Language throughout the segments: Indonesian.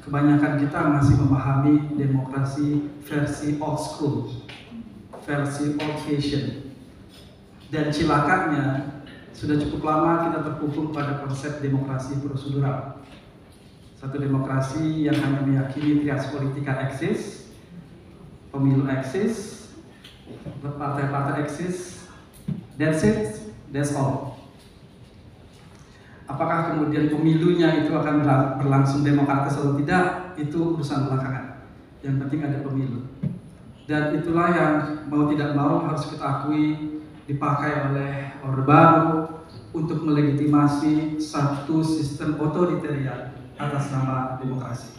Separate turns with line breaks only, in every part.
kebanyakan kita masih memahami demokrasi versi old school, versi old fashion. Dan cilakanya, sudah cukup lama kita terkungkung pada konsep demokrasi prosedural. Satu demokrasi yang hanya meyakini trias politika eksis, pemilu eksis, partai-partai eksis, that's it, that's all. Apakah kemudian pemilunya itu akan berlangsung demokratis atau tidak, itu urusan belakangan. Yang penting ada pemilu. Dan itulah yang mau tidak mau harus kita akui dipakai oleh Orde Baru untuk melegitimasi satu sistem otoritarian atas nama demokrasi.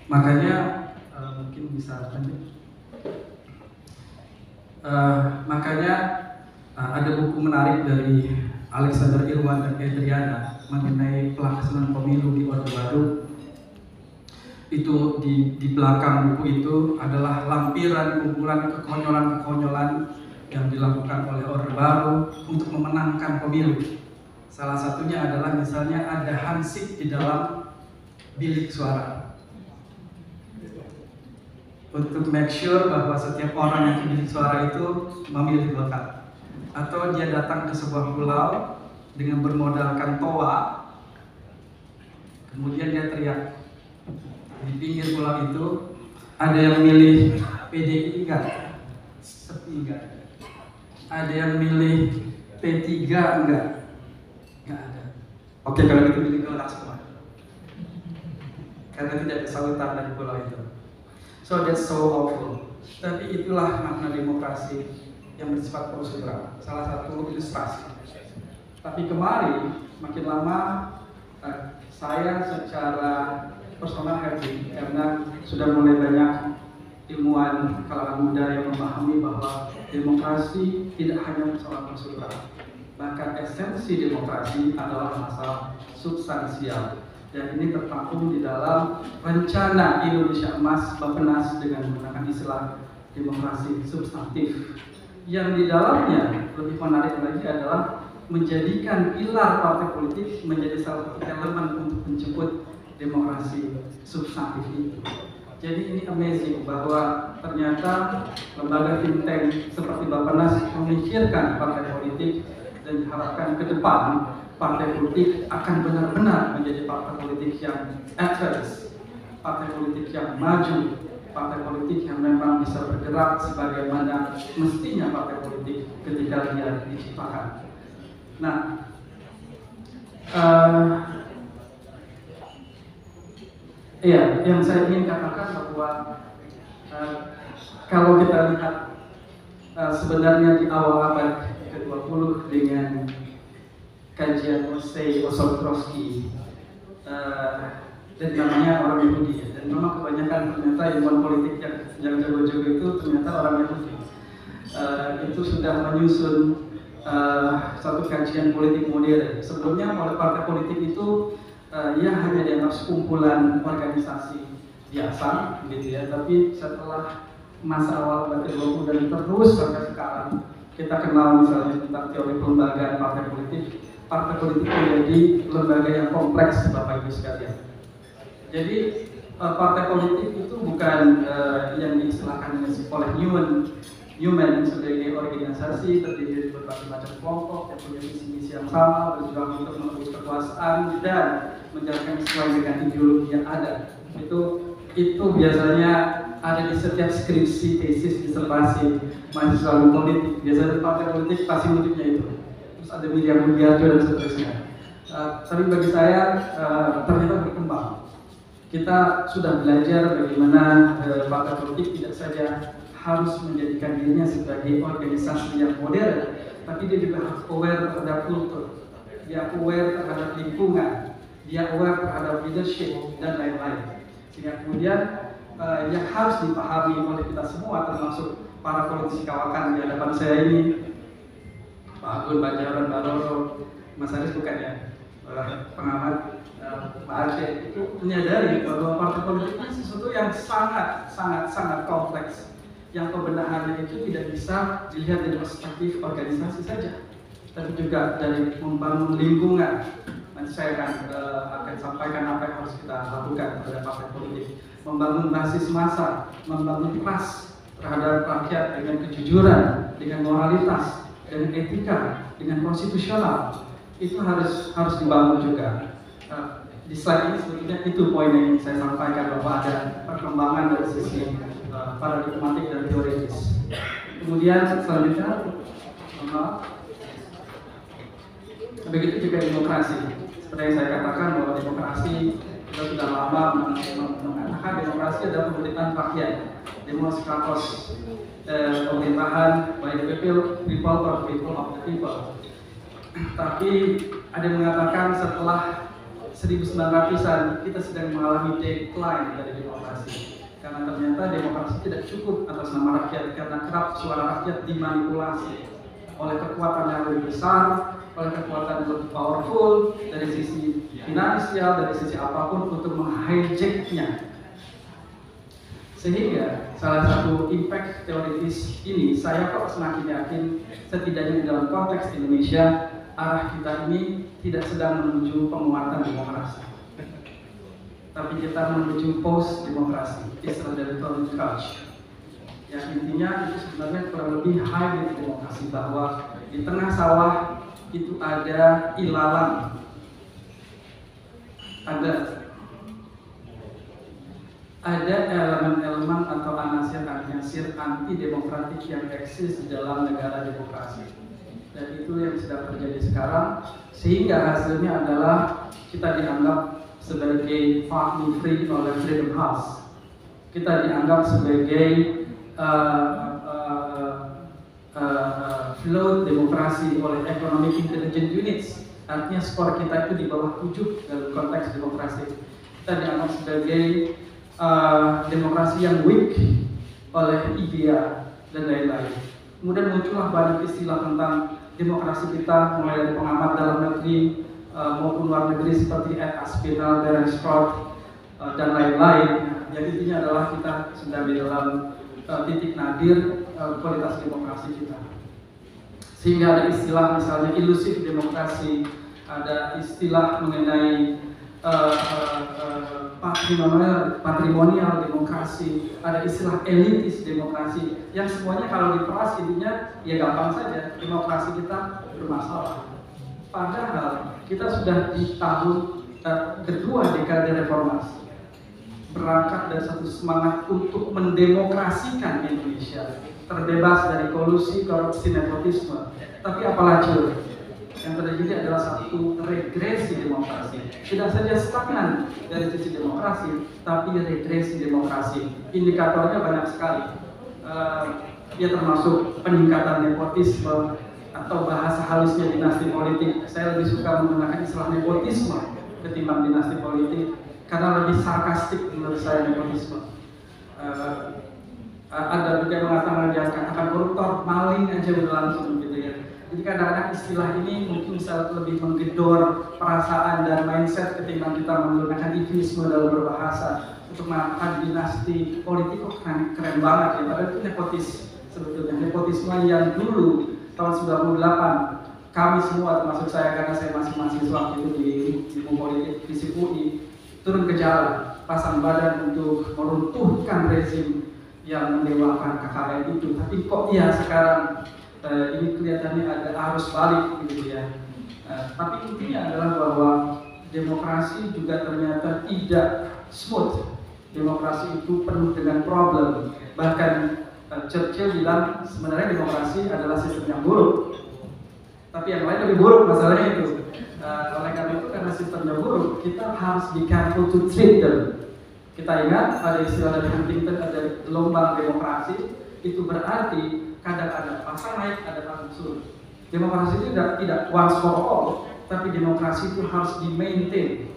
Makanya mungkin bisa lanjut. Makanya ada buku menarik dari Alexander Irwan dan Adriana mengenai pelaksanaan pemilu di Orde Baru. Itu di belakang buku itu adalah lampiran kumpulan kekonyolan-kekonyolan yang dilakukan oleh Orde Baru untuk memenangkan pemilu. Salah satunya adalah misalnya ada hansip di dalam bilik suara untuk make sure bahwa setiap orang yang di bilik suara itu memilih Golkar. Atau dia datang ke sebuah pulau dengan bermodalkan toa, kemudian dia teriak di pinggir pulau itu, ada yang milih PDI enggak? Sepi enggak? Ada yang milih P3 enggak? Enggak ada. Oke, kalau itu milih Golkar semua, karena tidak ada salutan dari pulau itu. So that's so awful. Tapi itulah makna demokrasi yang bersifat prosedural, salah satu ilustrasi. Tapi kemarin makin lama saya secara personal happy karena sudah mulai banyak ilmuwan kalangan muda yang memahami bahwa demokrasi tidak hanya masalah prosedural, bahkan esensi demokrasi adalah masalah substansial. Dan ini terpampung di dalam rencana Indonesia Emas Bappenas dengan menggunakan istilah demokrasi substantif. Yang di dalamnya lebih menarik lagi adalah menjadikan pilar partai politik menjadi salah satu elemen untuk menjemput demokrasi substantif itu. Jadi ini amazing bahwa ternyata lembaga think tank seperti Bappenas memikirkan partai politik dan diharapkan ke depan partai politik akan benar-benar menjadi partai politik yang advance, partai politik yang maju, partai politik yang memang bisa bergerak sebagaimana mestinya partai politik ketika dia diciptakan. Nah, yang saya ingin katakan bahwa kalau kita lihat sebenarnya di awal abad ke-20 dengan kajian Ossowski dan namanya orang Yahudi, dan memang kebanyakan ternyata ilmuwan politik yang jago-jago itu ternyata orang Yahudi. Itu sudah menyusun satu kajian politik modern. Sebelumnya partai politik itu ya hanya dianggap sekumpulan organisasi biasa, gitu ya. Tapi setelah masa awal abad ke-20 dan terus sampai sekarang, kita kenal misalnya tentang teori pelembagaan partai politik. Partai politik menjadi lembaga yang kompleks, Bapak Ibu sekalian. Jadi partai politik itu bukan yang diistilahkan oleh Newman sebagai organisasi terdiri dari berbagai macam kelompok yang punya visi-misi yang sama, berjuang untuk merebut kekuasaan dan menjalankan sesuai dengan ideologi yang ada. Itu biasanya ada di setiap skripsi, tesis, disertasi mahasiswa politik. Biasanya partai politik pasti wujudnya itu. Terus ada miliar-miliar dan seterusnya. Tapi bagi saya ternyata berkembang. Kita sudah belajar bagaimana partai politik tidak saja harus menjadikan dirinya sebagai organisasi yang modern, tapi dia juga harus aware terhadap kultur, dia aware terhadap lingkungan, dia aware terhadap leadership dan lain-lain. Sehingga kemudian yang harus dipahami oleh kita semua, termasuk para politisi kawakan di hadapan saya ini, Pak Agun, Pak Jarod, Pak Roro, Mas Haris bukan ya, pengamat Pak Aceh, itu menyadari bahwa partai politik ini sesuatu yang sangat kompleks, yang pembenahannya itu tidak bisa dilihat dari perspektif organisasi saja, tapi juga dari membangun lingkungan. Nanti saya akan sampaikan apa yang harus harus kita lakukan pada partai politik. Membangun basis massa, membangun trust terhadap rakyat dengan kejujuran, dengan moralitas, dengan etika, dengan konstitusional, itu harus dibangun juga. Di slide ini sebetulnya itu poin yang saya sampaikan, bahwa ada perkembangan dari sisi paradigmatik dan teoritis. Kemudian selanjutnya, begitu juga demokrasi. Seperti yang saya katakan bahwa demokrasi, kita sudah lama mengatakan demokrasi adalah pemerintahan rakyat, demokrasi pemerintahan by the people for people of the people. Tapi ada yang mengatakan setelah 1900-an kita sedang mengalami decline dari demokrasi, karena ternyata demokrasi tidak cukup atas nama rakyat, karena kerap suara rakyat dimanipulasi oleh kekuatan yang lebih besar, oleh kekuatan yang lebih powerful dari sisi finansial, dari sisi apapun untuk menghijacknya. Sehingga salah satu impact teoritis ini, saya kok semakin yakin setidaknya dalam konteks Indonesia, arah kita ini tidak sedang menuju penguatan demokrasi, tapi kita menuju post demokrasi, istilah dari Tony Crouch. Yang intinya itu sebenarnya kurang lebih hybrid demokrasi, bahwa di tengah sawah itu ada ilalang, ada elemen-elemen atau anasir-anasir anti-demokratik yang eksis di dalam negara demokrasi. Dan itu yang sedang terjadi sekarang, sehingga hasilnya adalah kita dianggap sebagai family free oleh Freedom House, kita dianggap sebagai float demokrasi oleh Economic Intelligence Units. Artinya skor kita itu di bawah 7 dalam konteks demokrasi. Kita dianggap sebagai demokrasi yang weak oleh IDEA dan lain-lain. Kemudian muncullah banyak istilah tentang demokrasi kita, mulai dari pengamat dalam negeri maupun luar negeri seperti Ed Aspinall, Darren Sprout, dan lain-lain. Yang intinya adalah kita sedang di dalam titik nadir kualitas demokrasi kita. Sehingga ada istilah misalnya ilusif demokrasi, ada istilah mengenai patrimonial demokrasi, ada istilah elitis demokrasi, yang semuanya kalau diperas intinya ya gampang saja, demokrasi kita bermasalah. Padahal kita sudah di tahun kedua dekade reformasi, berangkat dari satu semangat untuk mendemokrasikan Indonesia, terbebas dari kolusi, korupsi, nepotisme. Tapi apalah cuy, yang terjadi adalah satu regresi demokrasi. Tidak saja stagnan dari sisi demokrasi, tapi regresi demokrasi. Indikatornya banyak sekali. Ya termasuk peningkatan nepotisme, atau bahasa halusnya dinasti politik. Saya lebih suka menggunakan istilah nepotisme ketimbang dinasti politik, karena lebih sarkastik menurut saya nepotisme. Ada juga yang mengatakan koruptor, maling aja udah langsung gitu ya. Jadi kadang-kadang istilah ini mungkin bisa lebih menggedor perasaan dan mindset ketimbang kita menggunakan eufemisme dalam berbahasa untuk mengatakan dinasti politik. Kok keren banget ya, padahal itu nepotis sebetulnya. Nepotisme yang dulu tahun 98 kami semua, termasuk saya karena saya masih mahasiswa itu di ilmu politik di UI, turun ke jalan, pasang badan untuk meruntuhkan rezim yang mendewakan KKN itu. Tapi kok ya sekarang ini kelihatannya ada arus balik gitu ya. Tapi intinya adalah bahwa demokrasi juga ternyata tidak smooth. Demokrasi itu penuh dengan problem. Bahkan Churchill bilang sebenarnya demokrasi adalah sistem yang buruk. Tapi yang lain lebih buruk masalahnya itu. Oleh karena itu, karena sistemnya buruk, kita harus be careful to treat them. Kita ingat ada istilah dari Huntington, ada gelombang demokrasi. Itu berarti kadang ada pasang naik, ada pasang turun. Demokrasi itu tidak once for all, tapi demokrasi itu harus di-maintain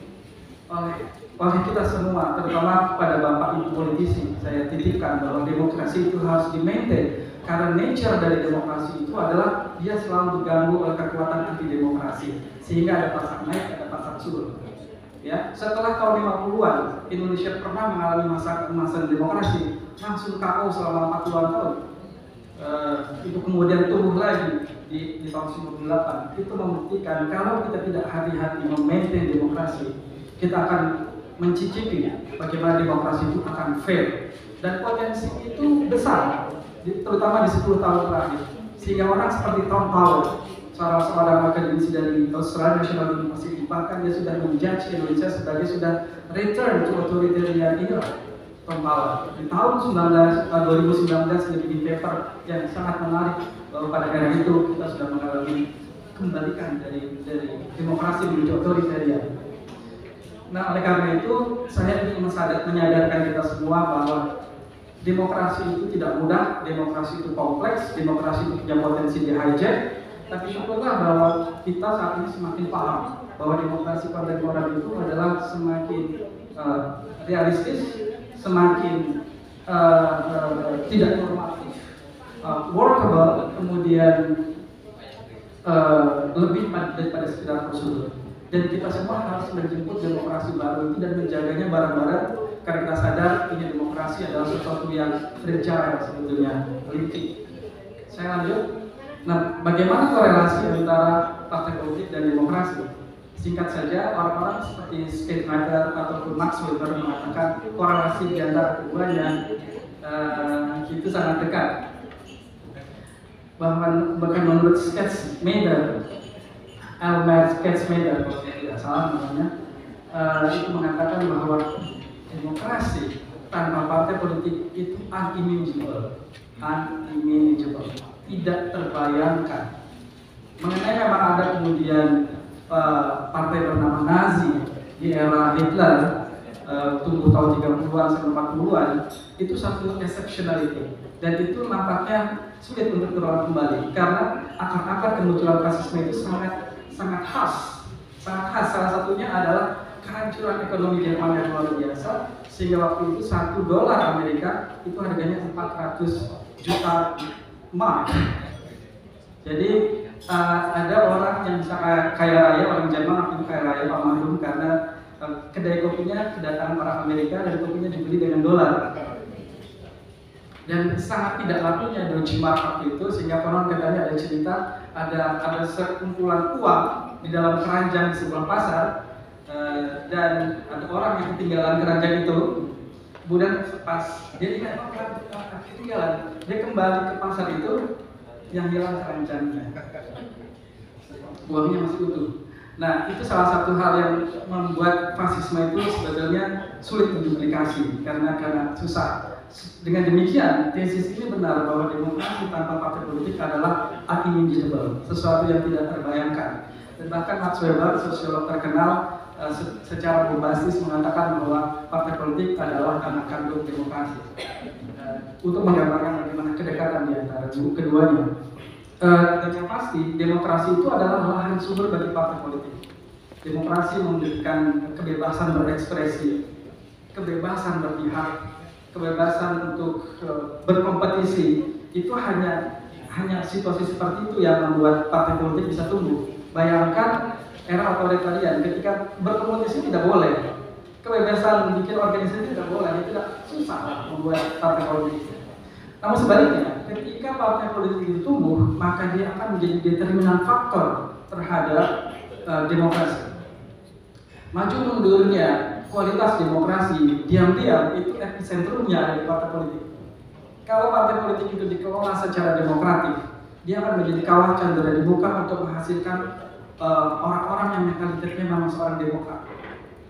oleh kita semua, terutama pada bapak ibu politisi. Saya titipkan bahwa demokrasi itu harus di-maintain, karena nature dari demokrasi itu adalah dia selalu diganggu oleh kekuatan anti-demokrasi, sehingga ada pasang naik, ada pasang turun. Ya, setelah tahun 50-an, Indonesia pernah mengalami masa demokrasi, langsung KO selama 40-an tahun. Itu kemudian tumbuh lagi di tahun 98. Itu membuktikan kalau kita tidak hati-hati memaintain demokrasi, kita akan mencicipi bagaimana demokrasi itu akan fail, dan potensi itu besar, terutama di 10 tahun terakhir, sehingga orang seperti Tom Powell, seorang akademisi dari Australian National University, bahkan dia sudah menjudge Indonesia sebagai sudah return to authoritarian era. Tom Powell di tahun 2019 dia bikin paper yang sangat menarik bahwa pada era itu kita sudah mengalami kembalikan dari demokrasi menuju otoritarian. Nah, oleh karena itu saya ingin menyadarkan kita semua bahwa demokrasi itu tidak mudah, demokrasi itu kompleks, demokrasi itu punya potensi di hijack. Tapi syukurlah bahwa kita saat ini semakin paham bahwa demokrasi kontemporer itu adalah semakin realistis, semakin tidak normatif, workable, kemudian lebih daripada sekedar prosedur. Dan kita semua harus menjemput demokrasi baru itu dan menjaganya bareng-bareng, karena kita sadar ini demokrasi adalah sesuatu yang fragile sebetulnya, lincah. Saya lanjut. Nah, bagaimana korelasi antara partai politik dan demokrasi? Singkat saja, orang-orang seperti Steve Adler ataupun Max Weber mengatakan korelasi di antara keduanya itu sangat dekat. Bahkan menurut Schatzmacher, Elmer Schatzmacher, kalau saya tidak salah namanya, itu mengatakan bahwa demokrasi tanpa partai politik itu unmanageable, tidak terbayangkan. Mengenai memang ada kemudian partai bernama Nazi di era Hitler, tumbuh tahun 30-an sampai 40-an, itu satu exceptionality, dan itu nampaknya sulit untuk terulang kembali karena akar-akar kemunculan fasisme itu sangat khas. Salah satunya adalah kehancuran ekonomi Jerman yang luar biasa, sehingga waktu itu $1 Amerika itu harganya 400 juta mark. Jadi ada orang yang bisa kaya raya, orang Jerman waktu itu kaya raya, Pak Mahdum, karena kedai kopinya kedatangan orang Amerika dan kopinya dibeli dengan dolar. Dan sangat tidak lakunya Deutsche Mark waktu itu, sehingga konon katanya ada cerita ada sekumpulan uang di dalam keranjang di sebuah pasar, dan ada orang yang ketinggalan keranjang itu. Kemudian pas dia ingat ketinggalan, dia kembali ke pasar itu, yang hilang keranjangnya, uangnya masih utuh. Nah, itu salah satu hal yang membuat fasisme itu sebetulnya sulit diduplikasi karena susah. Dengan demikian, tesis ini benar bahwa demokrasi tanpa partai politik adalah unmanageable, sesuatu yang tidak terbayangkan. Dan bahkan Max Weber, sosiolog terkenal, secara bombastis mengatakan bahwa partai politik adalah anak kandung demokrasi. Untuk menggambarkan bagaimana kedekatan di antara keduanya. Dan yang pasti, demokrasi itu adalah lahan subur bagi partai politik. Demokrasi memberikan kebebasan berekspresi, kebebasan berpihak, kebebasan untuk berkompetisi. Itu hanya situasi seperti itu yang membuat partai politik bisa tumbuh. Bayangkan era otoritarian, ketika berkompetisi tidak boleh, kebebasan bikin organisasi tidak boleh, itu tidak susah membuat partai politik. Namun sebaliknya, ketika partai politik itu tumbuh, maka dia akan menjadi determinan faktor terhadap demokrasi. Maju mundurnya kualitas demokrasi, diam-diam itu episentrumnya ada di partai politik. Kalau partai politik itu dikelola secara demokratik, dia akan menjadi kawah candera di muka untuk menghasilkan orang-orang yang mentalitasnya memang seorang demokrat.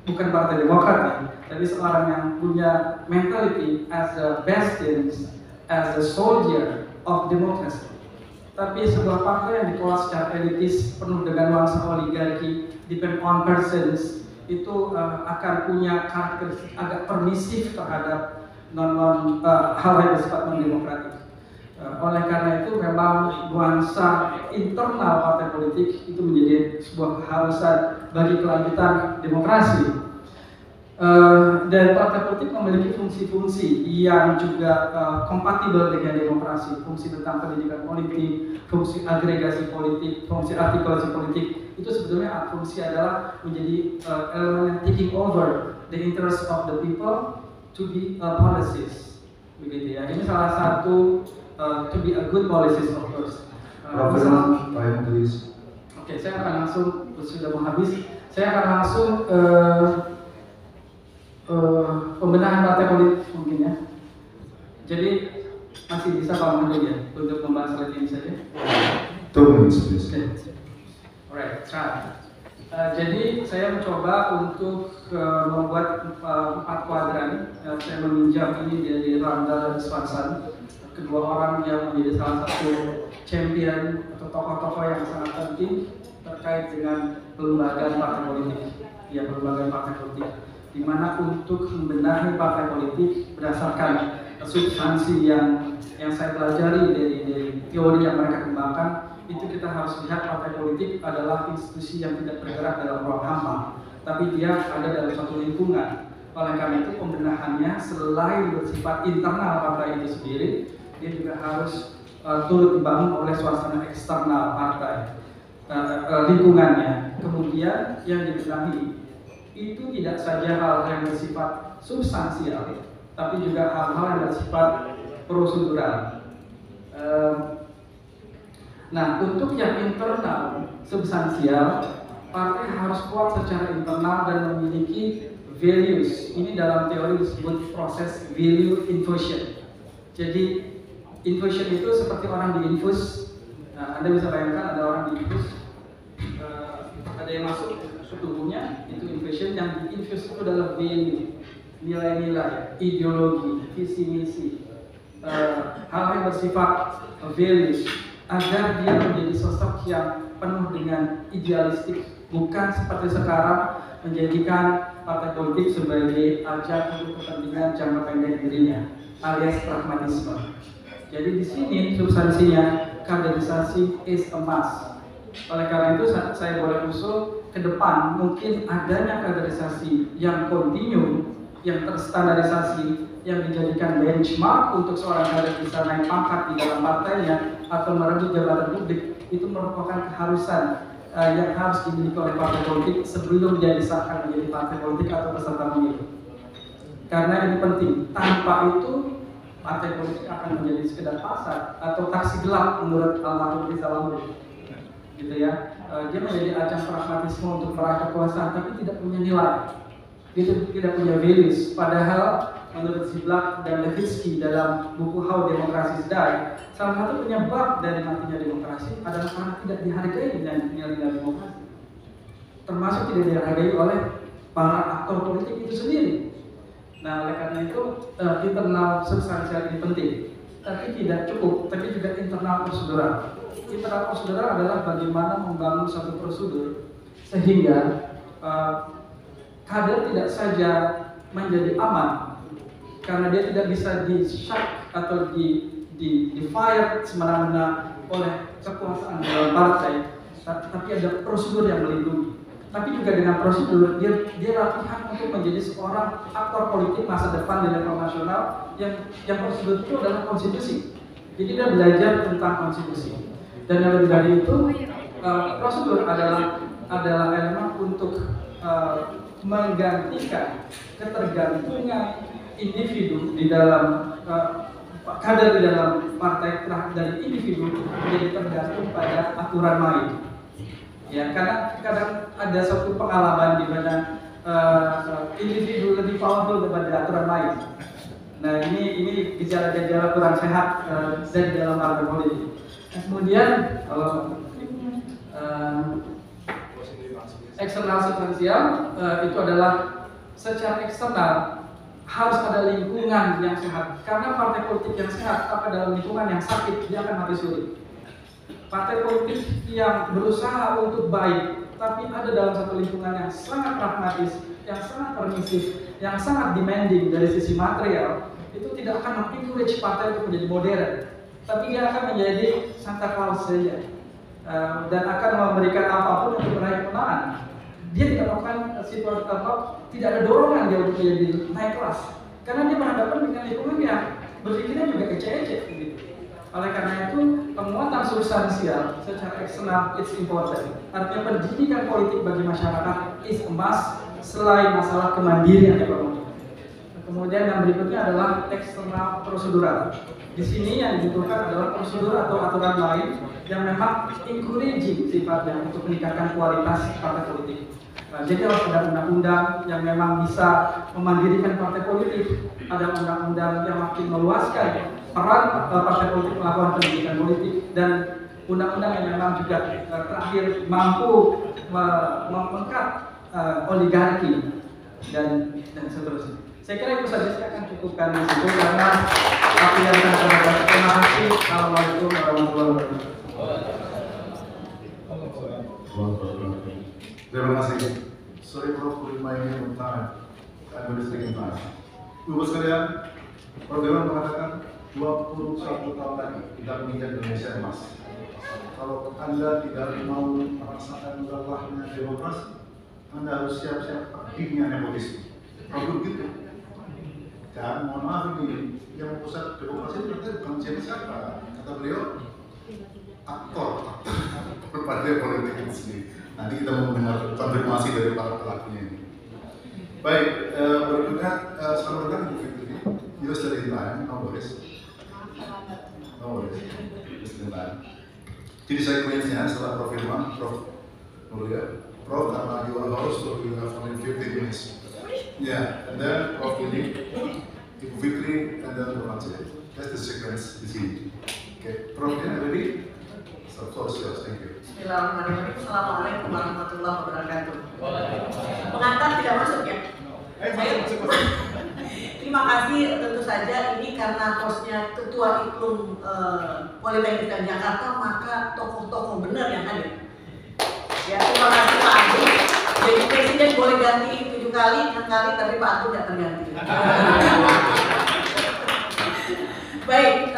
Bukan partai demokrat ya, tapi seorang yang punya mentality as a bastion, as a soldier of democracy. Tapi sebuah partai yang dikelola secara elitis, penuh dengan nuansa oligarki, depend on persons, itu akan punya karakteristik agak permisif terhadap hal yang bersifat non-demokratik. Oleh karena itu memang nuansa internal partai politik itu menjadi sebuah keharusan bagi kelanjutan demokrasi. Dan partai politik memiliki fungsi-fungsi yang juga kompatibel dengan demokrasi, fungsi tentang pendidikan politik, fungsi agregasi politik, fungsi artikulasi politik. Itu sebetulnya fungsi adalah menjadi elemen taking over the interest of the people to be policies, begitu ya. Ini salah satu to be a good policies of course. Oke, saya akan langsung, sudah mau habis, saya akan langsung pembenahan partai politik mungkin ya. Jadi masih bisa Pak Muhammad ya untuk membahas slide ini saja.
2 minutes please.
Alright, try. Jadi saya mencoba untuk membuat 4 kuadran. Saya meminjam ini dari Randall dan Swanson, kedua orang yang menjadi salah satu champion atau tokoh-tokoh yang sangat penting terkait dengan pelembagaan partai politik. Ya, pelembagaan partai politik, di mana untuk membenahi partai politik berdasarkan substansi yang saya pelajari dari teori yang mereka kembangkan, itu kita harus lihat partai politik adalah institusi yang tidak bergerak dalam ruang hampa, tapi dia ada dalam suatu lingkungan. Oleh karena itu pembenahannya selain bersifat internal partai itu sendiri, dia juga harus turut dibangun oleh suasana eksternal partai, lingkungannya. Kemudian yang dibenahi itu tidak saja hal yang bersifat substansial, tapi juga hal-hal yang bersifat prosedural. Nah, untuk yang internal, substansial, partai harus kuat secara internal dan memiliki values. Ini dalam teori disebut proses value infusion. Jadi, infusion itu seperti orang diinfus. Nah, Anda bisa bayangkan ada orang diinfus, ada yang masuk ke tubuhnya, itu infusion. Yang diinfus itu adalah value, nilai-nilai, ideologi, visi misi, hal yang bersifat values, agar dia menjadi sosok yang penuh dengan idealistik, bukan seperti sekarang menjadikan partai politik sebagai ajang untuk kepentingan jangka pendek dirinya, alias pragmatisme. Jadi di sini substansinya kaderisasi is a must. Oleh karena itu saya boleh usul ke depan mungkin adanya kaderisasi yang kontinu, yang terstandarisasi, yang dijadikan benchmark untuk seorang kader bisa naik pangkat di dalam partainya atau merebut jabatan publik. Itu merupakan keharusan yang harus dimiliki oleh partai politik sebelum dia disahkan menjadi partai politik atau peserta pemilu. Karena ini penting. Tanpa itu partai politik akan menjadi sekedar pasar atau taksi gelap menurut almarhum Rizal Ramli. Gitu ya. Dia menjadi ajang pragmatisme untuk meraih kekuasaan, tapi tidak punya nilai. Itu tidak punya values. Padahal menurut Ziblatt dan Levitsky dalam buku How Democracies Die, salah satu penyebab dari matinya demokrasi adalah karena tidak dihargai dengan nilai-nilai demokrasi, termasuk tidak dihargai oleh para aktor politik itu sendiri. Nah, oleh karena itu internal substansial ini penting, tapi tidak cukup, tapi juga internal prosedural. Internal prosedural adalah bagaimana membangun satu prosedur sehingga kader tidak saja menjadi aman karena dia tidak bisa di-shock atau di-fire semena-mena oleh kekuasaan dalam partai, tapi ada prosedur yang melindungi. Tapi juga dengan prosedur dia latihan untuk menjadi seorang aktor politik masa depan di level nasional yang prosedur itu adalah konstitusi. Jadi dia belajar tentang konstitusi. Dan yang lebih dari itu, prosedur adalah elemen untuk menggantikan ketergantungan individu di dalam kader di dalam partai dari individu menjadi tergantung pada aturan main. Ya, karena kadang ada suatu pengalaman di mana individu lebih powerful daripada aturan main. Nah, ini gejala-gejala kurang sehat dari dalam partai politik. Nah, kemudian kalau eksternal substansial itu adalah secara eksternal harus ada lingkungan yang sehat. Karena partai politik yang sehat apa dalam lingkungan yang sakit, dia akan mati suri. Partai politik yang berusaha untuk baik, tapi ada dalam satu lingkungan yang sangat pragmatis, yang sangat permisif, yang sangat demanding dari sisi material, itu tidak akan mengencourage partai untuk menjadi modern, tapi dia akan menjadi Santa Claus saja, dan akan memberikan apapun untuk meraih kemenangan. Dia tidak melakukan situasi tertentu, tidak ada dorongan dia untuk menjadi naik kelas, karena dia berhadapan dengan lingkungan yang berpikirnya juga ece-ece gitu. Oleh karena itu, penguatan substansial secara eksternal it's important. Artinya pendidikan politik bagi masyarakat is a must selain masalah kemandirian ekonomi. Kemudian yang berikutnya adalah eksternal prosedural. Di sini yang dibutuhkan adalah prosedur atau aturan lain yang memang encouraging sifatnya untuk meningkatkan kualitas partai politik. Jadi harus ada undang-undang yang memang bisa memandirikan partai politik, ada undang-undang yang makin meluaskan peran partai politik melakukan pendidikan politik, dan undang-undang yang memang juga terakhir mampu mengangkat oligarki dan seterusnya. Saya kira itu saja, saya akan cukupkan di situ karena waktu yang terbatas. Terima kasih. Assalamualaikum warahmatullahi
wabarakatuh. Terima kasih. Sorry Prof, for reminding on time. I'm wasting time. Ibu sekalian, Prof Dewan mengatakan 21 tahun lagi kita menginjak Indonesia emas. Kalau Anda tidak mau merasakan lelahnya demokrasi, Anda harus siap-siap pedihnya nepotisme. Kalau begitu, dan mohon maaf ini, yang pusat demokrasi itu nanti bukan siapa-siapa. Kata beliau, aktor partai politik itu sendiri. Nanti kita mau mendengar konfirmasi dari para pelakunya ini. Baik, berikutnya selamat datang Ibu Fitri. You still in time, no worries. No worries, still in time. Jadi sequence-nya setelah Prof Firman, Prof Mulia, Prof karena you are host, so you have only 15 minutes. Yeah, and then Prof ini, Ibu Fitri, and then Prof Aceh. That's the sequence di sini. Okay, Prof ready? So, first, yes, thank you.
Bismillahirrahmanirrahim. Assalamualaikum warahmatullahi wabarakatuh. Pengantar tidak masuk ya? Terima kasih. Tentu saja ini karena posnya Ketua Iklum Politeknik Jakarta, maka tokoh-tokoh benar yang hadir. Ya, terima kasih Pak Agung. Jadi Presiden boleh ganti 7 kali, 6 kali, tapi Pak Agung tidak terganti. Baik,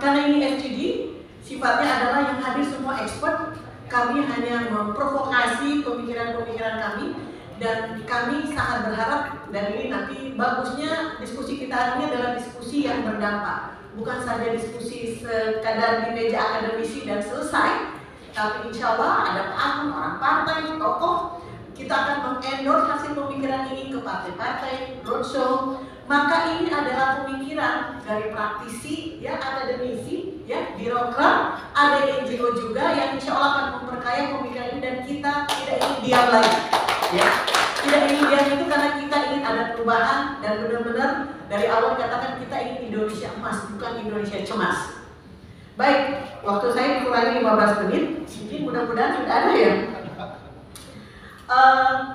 karena ini FGD, sifatnya adalah yang hadir semua expert. Kami hanya memprovokasi pemikiran-pemikiran kami, dan kami sangat berharap, dan ini nanti bagusnya diskusi kita hari ini adalah diskusi yang berdampak, bukan saja diskusi sekadar di meja akademisi dan selesai, tapi insya Allah ada Pak Agung, orang partai, tokoh, kita akan mengendorse hasil pemikiran ini ke partai-partai, roadshow. Maka ini adalah pemikiran dari praktisi, ya, akademisi, ya, birokrat, ada NGO juga yang insya Allah akan memperkaya pemikiran ini, dan kita tidak ingin diam lagi, ya. Tidak ingin diam itu karena kita ingin ada perubahan, dan benar-benar dari awal dikatakan kita ingin Indonesia emas, bukan Indonesia cemas. Baik, waktu saya dikurangi 15 menit, jadi mudah-mudahan sudah ada ya.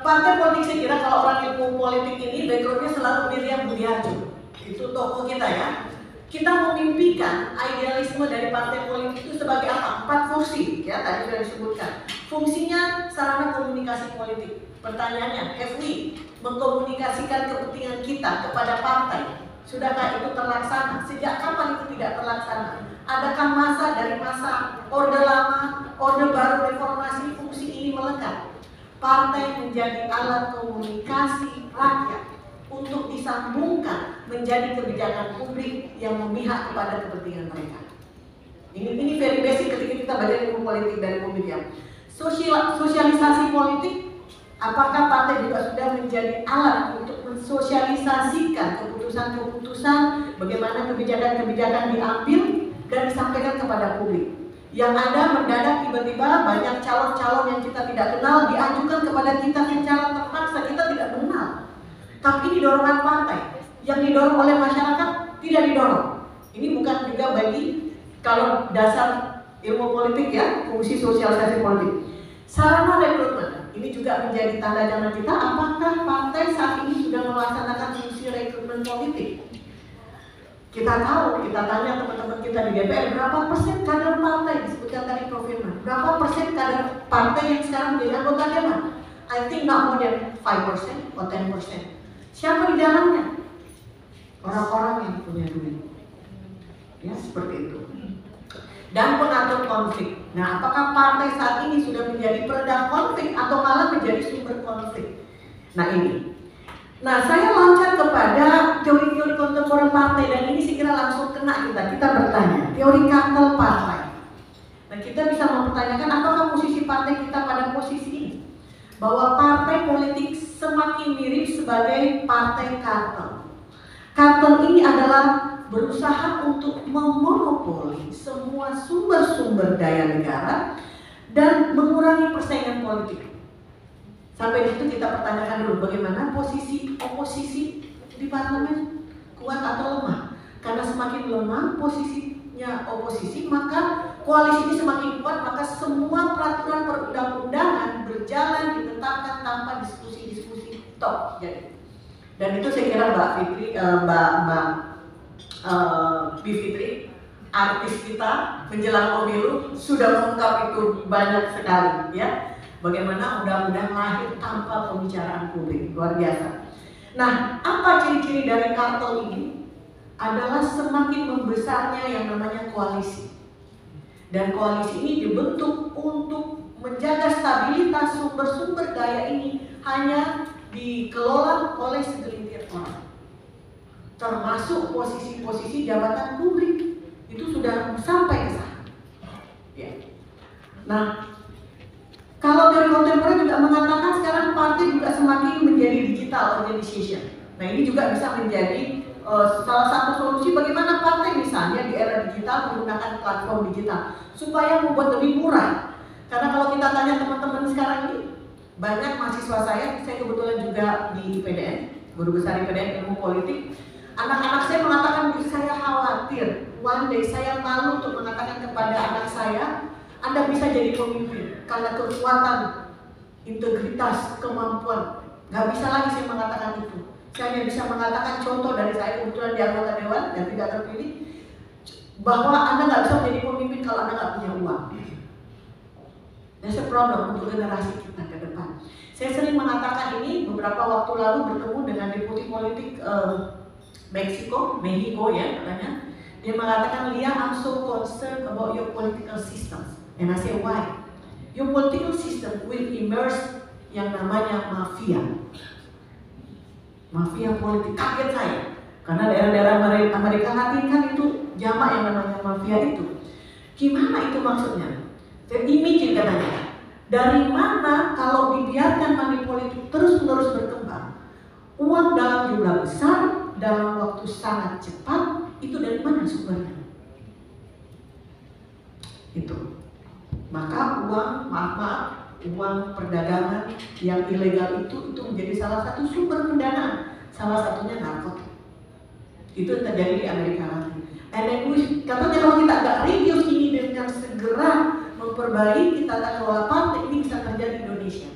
Partai politik, saya kira kalau orang ilmu politik ini backgroundnya selalu Miriam Budiarjo, itu tokoh kita ya. Kita memimpikan idealisme dari partai politik itu sebagai apa? 4 fungsi, ya tadi sudah disebutkan. Fungsinya sarana komunikasi politik. Pertanyaannya, have we mengkomunikasikan kepentingan kita kepada partai? Sudahkah itu terlaksana? Sejak kapan itu tidak terlaksana? Adakah masa dari masa Orde Lama, Orde Baru, Reformasi, fungsi ini melekat? Partai menjadi alat komunikasi rakyat untuk disambungkan menjadi kebijakan publik yang memihak kepada kepentingan mereka. Ini very basic ketika kita belajar ilmu politik dari publik ya. Sosialisasi politik, apakah partai juga sudah menjadi alat untuk mensosialisasikan keputusan-keputusan, bagaimana kebijakan-kebijakan diambil dan disampaikan kepada publik. Yang ada mendadak tiba-tiba banyak calon-calon yang kita tidak kenal diajukan kepada kita secara terpaksa, kita tidak mengenal. Tapi ini dorongan partai, yang didorong oleh masyarakat tidak didorong. Ini bukan juga bagi kalau dasar ilmu politik ya, fungsi sosialisasi politik. Sarana rekrutmen, ini juga menjadi tanda tanya kita, apakah partai saat ini sudah melaksanakan fungsi rekrutmen politik? Kita tahu, kita tanya teman-teman kita di DPR, berapa persen kader partai disebutkan tadi Prof Firman? Berapa persen kader partai yang sekarang menjadi anggota Dewan? I think not more than 5% or 10%. Siapa di dalamnya? Orang-orang yang punya duit. Ya, seperti itu. Dan pengatur konflik. Nah, apakah partai saat ini sudah menjadi peredam konflik atau malah menjadi sumber konflik? Nah, ini. Nah, saya loncat kepada teori-teori kontemporer partai, dan ini saya kira langsung kena kita bertanya, teori kantor partai. Nah, kita bisa mempertanyakan apakah posisi partai kita pada posisi ini, bahwa partai politik semakin mirip sebagai partai kartel. Kartel ini adalah berusaha untuk memonopoli semua sumber-sumber daya negara dan mengurangi persaingan politik. Sampai di situ kita pertanyakan dulu bagaimana posisi oposisi di parlemen, kuat atau lemah. Karena semakin lemah posisinya oposisi, maka koalisi ini semakin kuat, maka semua peraturan perundang-undangan berjalan ditetapkan tanpa diskusi-diskusi top. Jadi, dan itu saya kira Mbak Fitri, Bivitri, artis kita menjelang pemilu sudah mengungkap itu banyak sekali, ya. Bagaimana undang-undang lahir tanpa pembicaraan publik, luar biasa. Nah, apa ciri-ciri dari kartel ini? Adalah semakin membesarnya yang namanya koalisi. Dan koalisi ini dibentuk untuk menjaga stabilitas sumber-sumber daya ini hanya dikelola oleh segelintir orang. Termasuk posisi-posisi jabatan publik. Itu sudah sampai ke sana. Ya. Nah, kalau dari kontemporer juga mengatakan sekarang partai juga semakin menjadi digital organization. Nah, ini juga bisa menjadi salah satu solusi bagaimana partai misalnya di era digital menggunakan platform digital supaya membuat lebih murah. Karena kalau kita tanya teman-teman sekarang ini, banyak mahasiswa saya kebetulan juga di PDN, guru besar di PDN ilmu politik. Anak-anak saya mengatakan, saya khawatir, one day saya malu untuk mengatakan kepada anak saya, Anda bisa jadi pemimpin karena kekuatan, integritas, kemampuan. Gak bisa lagi saya mengatakan itu. Saya hanya bisa mengatakan contoh dari saya kebetulan di anggota dewan dan tidak terpilih, bahwa Anda nggak bisa menjadi pemimpin kalau Anda nggak punya uang. That's a problem untuk generasi kita ke depan. Saya sering mengatakan ini beberapa waktu lalu bertemu dengan deputi politik Mexico ya katanya. Dia mengatakan, Lia, I'm so concerned about your political systems. And I say, why? Your political system will immerse yang namanya mafia. Mafia politik, kaget saya. Karena daerah-daerah Amerika Latin kan itu jamak yang namanya mafia itu. Gimana itu maksudnya? Saya imagine katanya. Dari mana kalau dibiarkan money politik terus-menerus berkembang, uang dalam jumlah besar, dalam waktu sangat cepat, itu dari mana sumbernya? Itu. Maka uang perdagangan yang ilegal itu menjadi salah satu sumber pendanaan, salah satunya narkotik. Itu terjadi di Amerika Latin. Katanya kalau kita nggak review ini dengan segera memperbaiki tata kelola partai, ini bisa terjadi di Indonesia.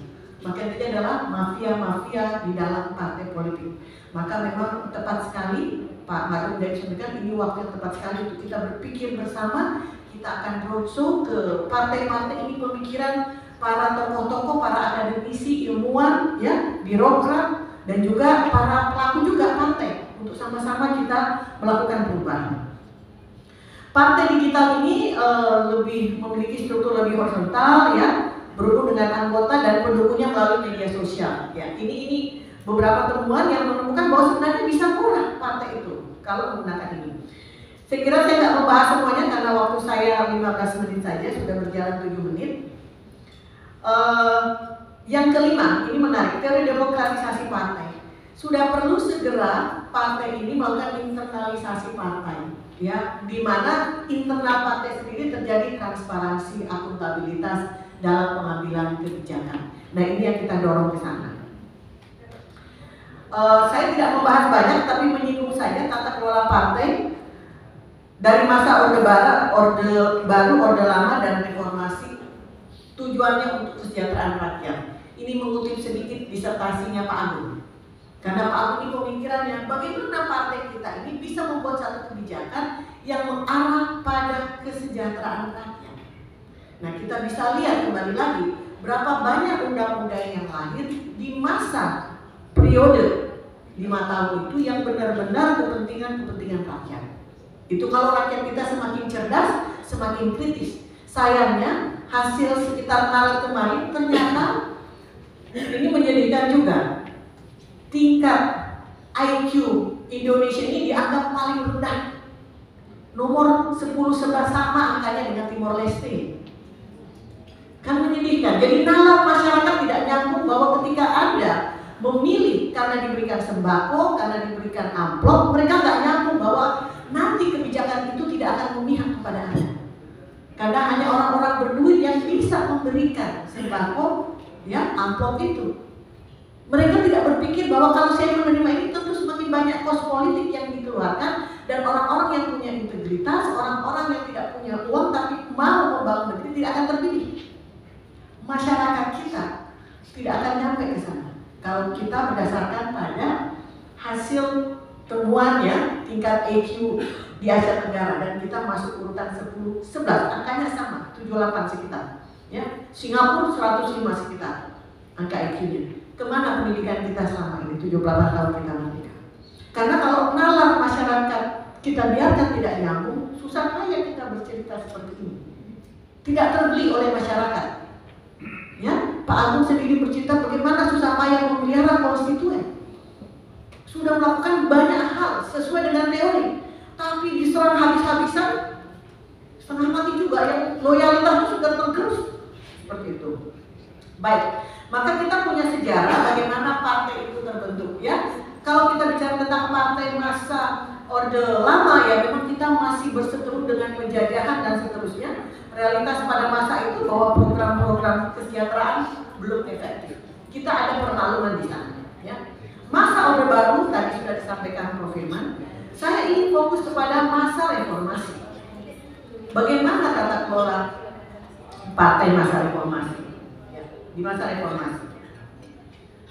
Maka itu adalah mafia-mafia di dalam partai politik. Maka memang tepat sekali Pak Madun dari sampaikan, ini waktu yang tepat sekali untuk kita berpikir bersama. Kita akan roadshow ke partai-partai ini, pemikiran para tokoh-tokoh, para akademisi, ilmuwan, ya, birokrat, dan juga para pelaku juga partai untuk sama-sama kita melakukan perubahan. Partai digital ini lebih memiliki struktur lebih horizontal, ya, berhubung dengan anggota dan pendukungnya melalui media sosial. Ya, ini beberapa temuan yang menemukan bahwa sebenarnya bisa murah partai itu kalau menggunakan ini. Saya kira saya nggak membahas semuanya karena waktu saya 15 menit saja, sudah berjalan 7 menit. Yang kelima, ini menarik, teori demokratisasi partai. Sudah perlu segera partai ini melakukan internalisasi partai, ya, di mana internal partai sendiri terjadi transparansi, akuntabilitas dalam pengambilan kebijakan. Nah, ini yang kita dorong ke sana. Saya tidak membahas banyak, tapi menyinggung saja tata kelola partai dari masa orde baru, orde lama, dan reformasi. Tujuannya untuk kesejahteraan rakyat. Ini mengutip sedikit disertasinya Pak Agung. Karena Pak Agung ini pemikirannya, bagaimana partai kita ini bisa membuat satu kebijakan yang mengarah pada kesejahteraan rakyat. Nah, kita bisa lihat kembali lagi berapa banyak undang-undang yang lahir di masa periode 5 tahun itu yang benar-benar kepentingan rakyat. Itu kalau rakyat kita semakin cerdas, semakin kritis. Sayangnya hasil sekitar Maret kemarin ternyata ini menyedihkan juga. Tingkat IQ Indonesia ini dianggap paling rendah. Nomor 10-11 sama angkanya dengan Timor Leste. Kan menyedihkan. Jadi nalar masyarakat tidak nyambung bahwa ketika Anda memilih karena diberikan sembako, karena diberikan amplop, mereka nggak nyambung bahwa nanti kebijakan itu tidak akan memihak kepada Anda. Karena hanya orang-orang berduit yang bisa memberikan sembako, ya, amplop itu. Mereka tidak berpikir bahwa kalau saya menerima ini tentu semakin banyak kos politik yang dikeluarkan, dan orang-orang yang punya integritas, orang-orang yang tidak punya uang tapi mau membangun negeri tidak akan terpilih. Masyarakat kita tidak akan nyampe ke sana kalau kita berdasarkan pada hasil temuan ya tingkat EQ di Asia Tenggara, dan kita masuk urutan 10, 11, angkanya sama, 78 sekitar. Ya, Singapura 105 sekitar angka EQ-nya. Kemana pendidikan kita selama ini 78 tahun kita merdeka? Karena kalau nalar masyarakat kita biarkan tidak nyambung, susah payah kita bercerita seperti ini. Tidak terbeli oleh masyarakat. Ya, Pak Agung sendiri bercerita bagaimana susah payah memelihara konstituen. Sudah melakukan banyak hal sesuai dengan teori, tapi diserang habis-habisan, setengah mati juga, yang loyalitasnya sudah tergerus seperti itu. Baik, maka kita punya sejarah bagaimana partai itu terbentuk ya. Kalau kita bicara tentang partai masa Orde Lama ya, memang kita masih berseteru dengan penjajahan dan seterusnya. Realitas pada masa itu bahwa program-program kesejahteraan belum efektif. Kita ada permalungan di sana ya. Masa Orde Baru tadi sudah disampaikan Prof. Firman. Saya ingin fokus kepada masa reformasi. Bagaimana tata kelola partai masa reformasi? Ya, di masa reformasi.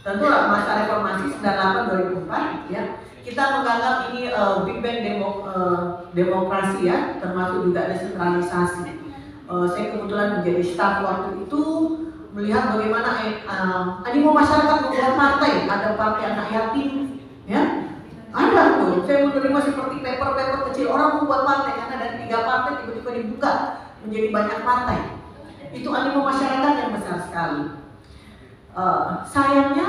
Tentu masa reformasi 98-2004 ya. Kita menganggap ini Big Bang demokrasi ya, termasuk juga desentralisasi. Saya kebetulan menjadi staf waktu itu, melihat bagaimana animo masyarakat membuat partai. Ada partai anak yatim, ya, ada tuh. Saya menerima seperti paper-paper kecil orang membuat partai karena dari 3 partai tiba-tiba dibuka menjadi banyak partai. Itu animo masyarakat yang besar sekali. Sayangnya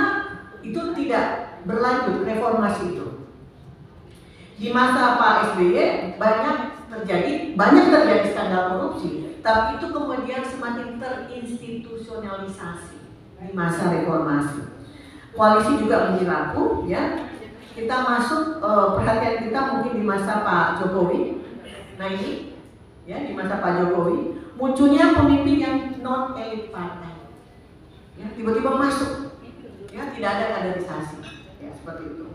itu tidak berlanjut reformasi itu. Di masa Pak SBY banyak terjadi skandal korupsi, tapi itu kemudian semakin terinstitusionalisasi di masa reformasi. Koalisi juga menjadi rapuh ya. Kita masuk perhatian kita mungkin di masa Pak Jokowi. Nah ini ya, di masa Pak Jokowi munculnya pemimpin yang non elit partai. Ya, tiba-tiba masuk. Ya, tidak ada kaderisasi. Ya, seperti itu.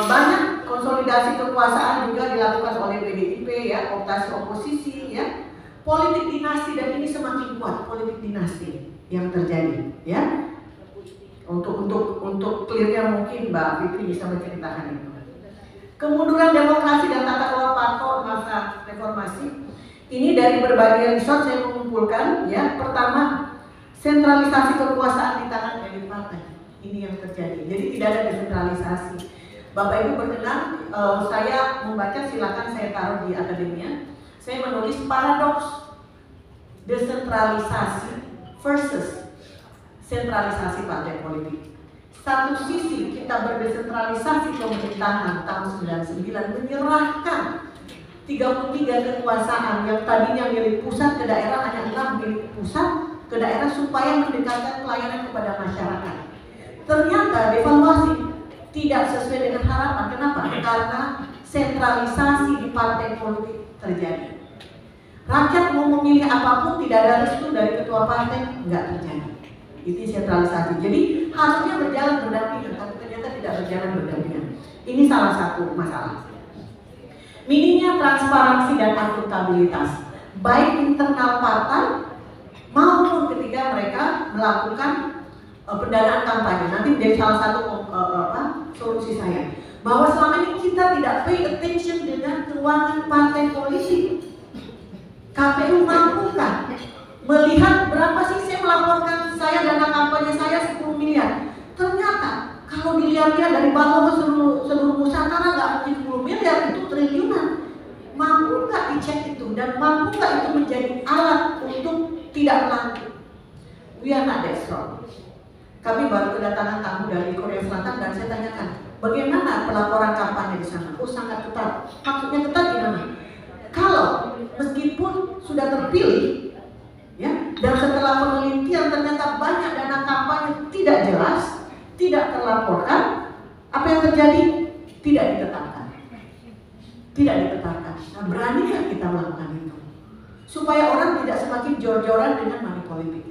Banyak konsolidasi kekuasaan juga dilakukan oleh PDIP ya, kooptasi oposisi ya. Politik dinasti, dan ini semakin kuat politik dinasti yang terjadi ya. Untuk clearnya mungkin Mbak Fitri bisa menceritakan itu. Kemunduran demokrasi dan tata kelola parpol masa reformasi. Ini dari berbagai riset saya mengumpulkan ya. Pertama, sentralisasi kekuasaan di tangan elit partai. Ini yang terjadi. Jadi tidak ada desentralisasi. Bapak Ibu berkenan, saya membaca, silakan saya taruh di akademia. Saya menulis paradoks desentralisasi versus sentralisasi partai politik. Satu sisi kita berdesentralisasi pemerintahan tahun 99, menyerahkan 33 kekuasaan yang tadinya milik pusat ke daerah, hanya 6 milik pusat ke daerah supaya mendekatkan pelayanan kepada masyarakat. Ternyata devaluasi tidak sesuai dengan harapan. Kenapa? Karena sentralisasi di partai politik terjadi. Rakyat mau memilih apapun, tidak ada restu dari ketua partai, nggak terjadi. Itu sentralisasi. Jadi harusnya berjalan berdampingan, tapi ternyata tidak berjalan berdampingan. Ini salah satu masalah. Minimnya transparansi dan akuntabilitas, baik internal partai maupun ketika mereka melakukan pendanaan kampanye. Nanti menjadi salah satu solusi saya, bahwa selama ini kita tidak pay attention dengan keuangan partai politik. KPU mampukah melihat berapa sih saya melaporkan dana kampanye saya 10 miliar. Ternyata kalau dilihat-lihat dari bawah seluruh Nusantara nggak mungkin 10 miliar, itu triliunan. Mampu nggak dicek itu, dan mampu nggak itu menjadi alat untuk tidak melanjut? We are not that strong. Kami baru kedatangan tamu dari Korea Selatan dan saya tanyakan, bagaimana pelaporan kampanye di sana? Oh, sangat ketat. Maksudnya ketat gimana? Kalau meskipun sudah terpilih, ya, dan setelah penelitian ternyata banyak dana kampanye tidak jelas, tidak terlaporkan, apa yang terjadi? Tidak ditetapkan. Tidak ditetapkan. Nah, beranikah kita melakukan itu? Supaya orang tidak semakin jor-joran dengan money politik.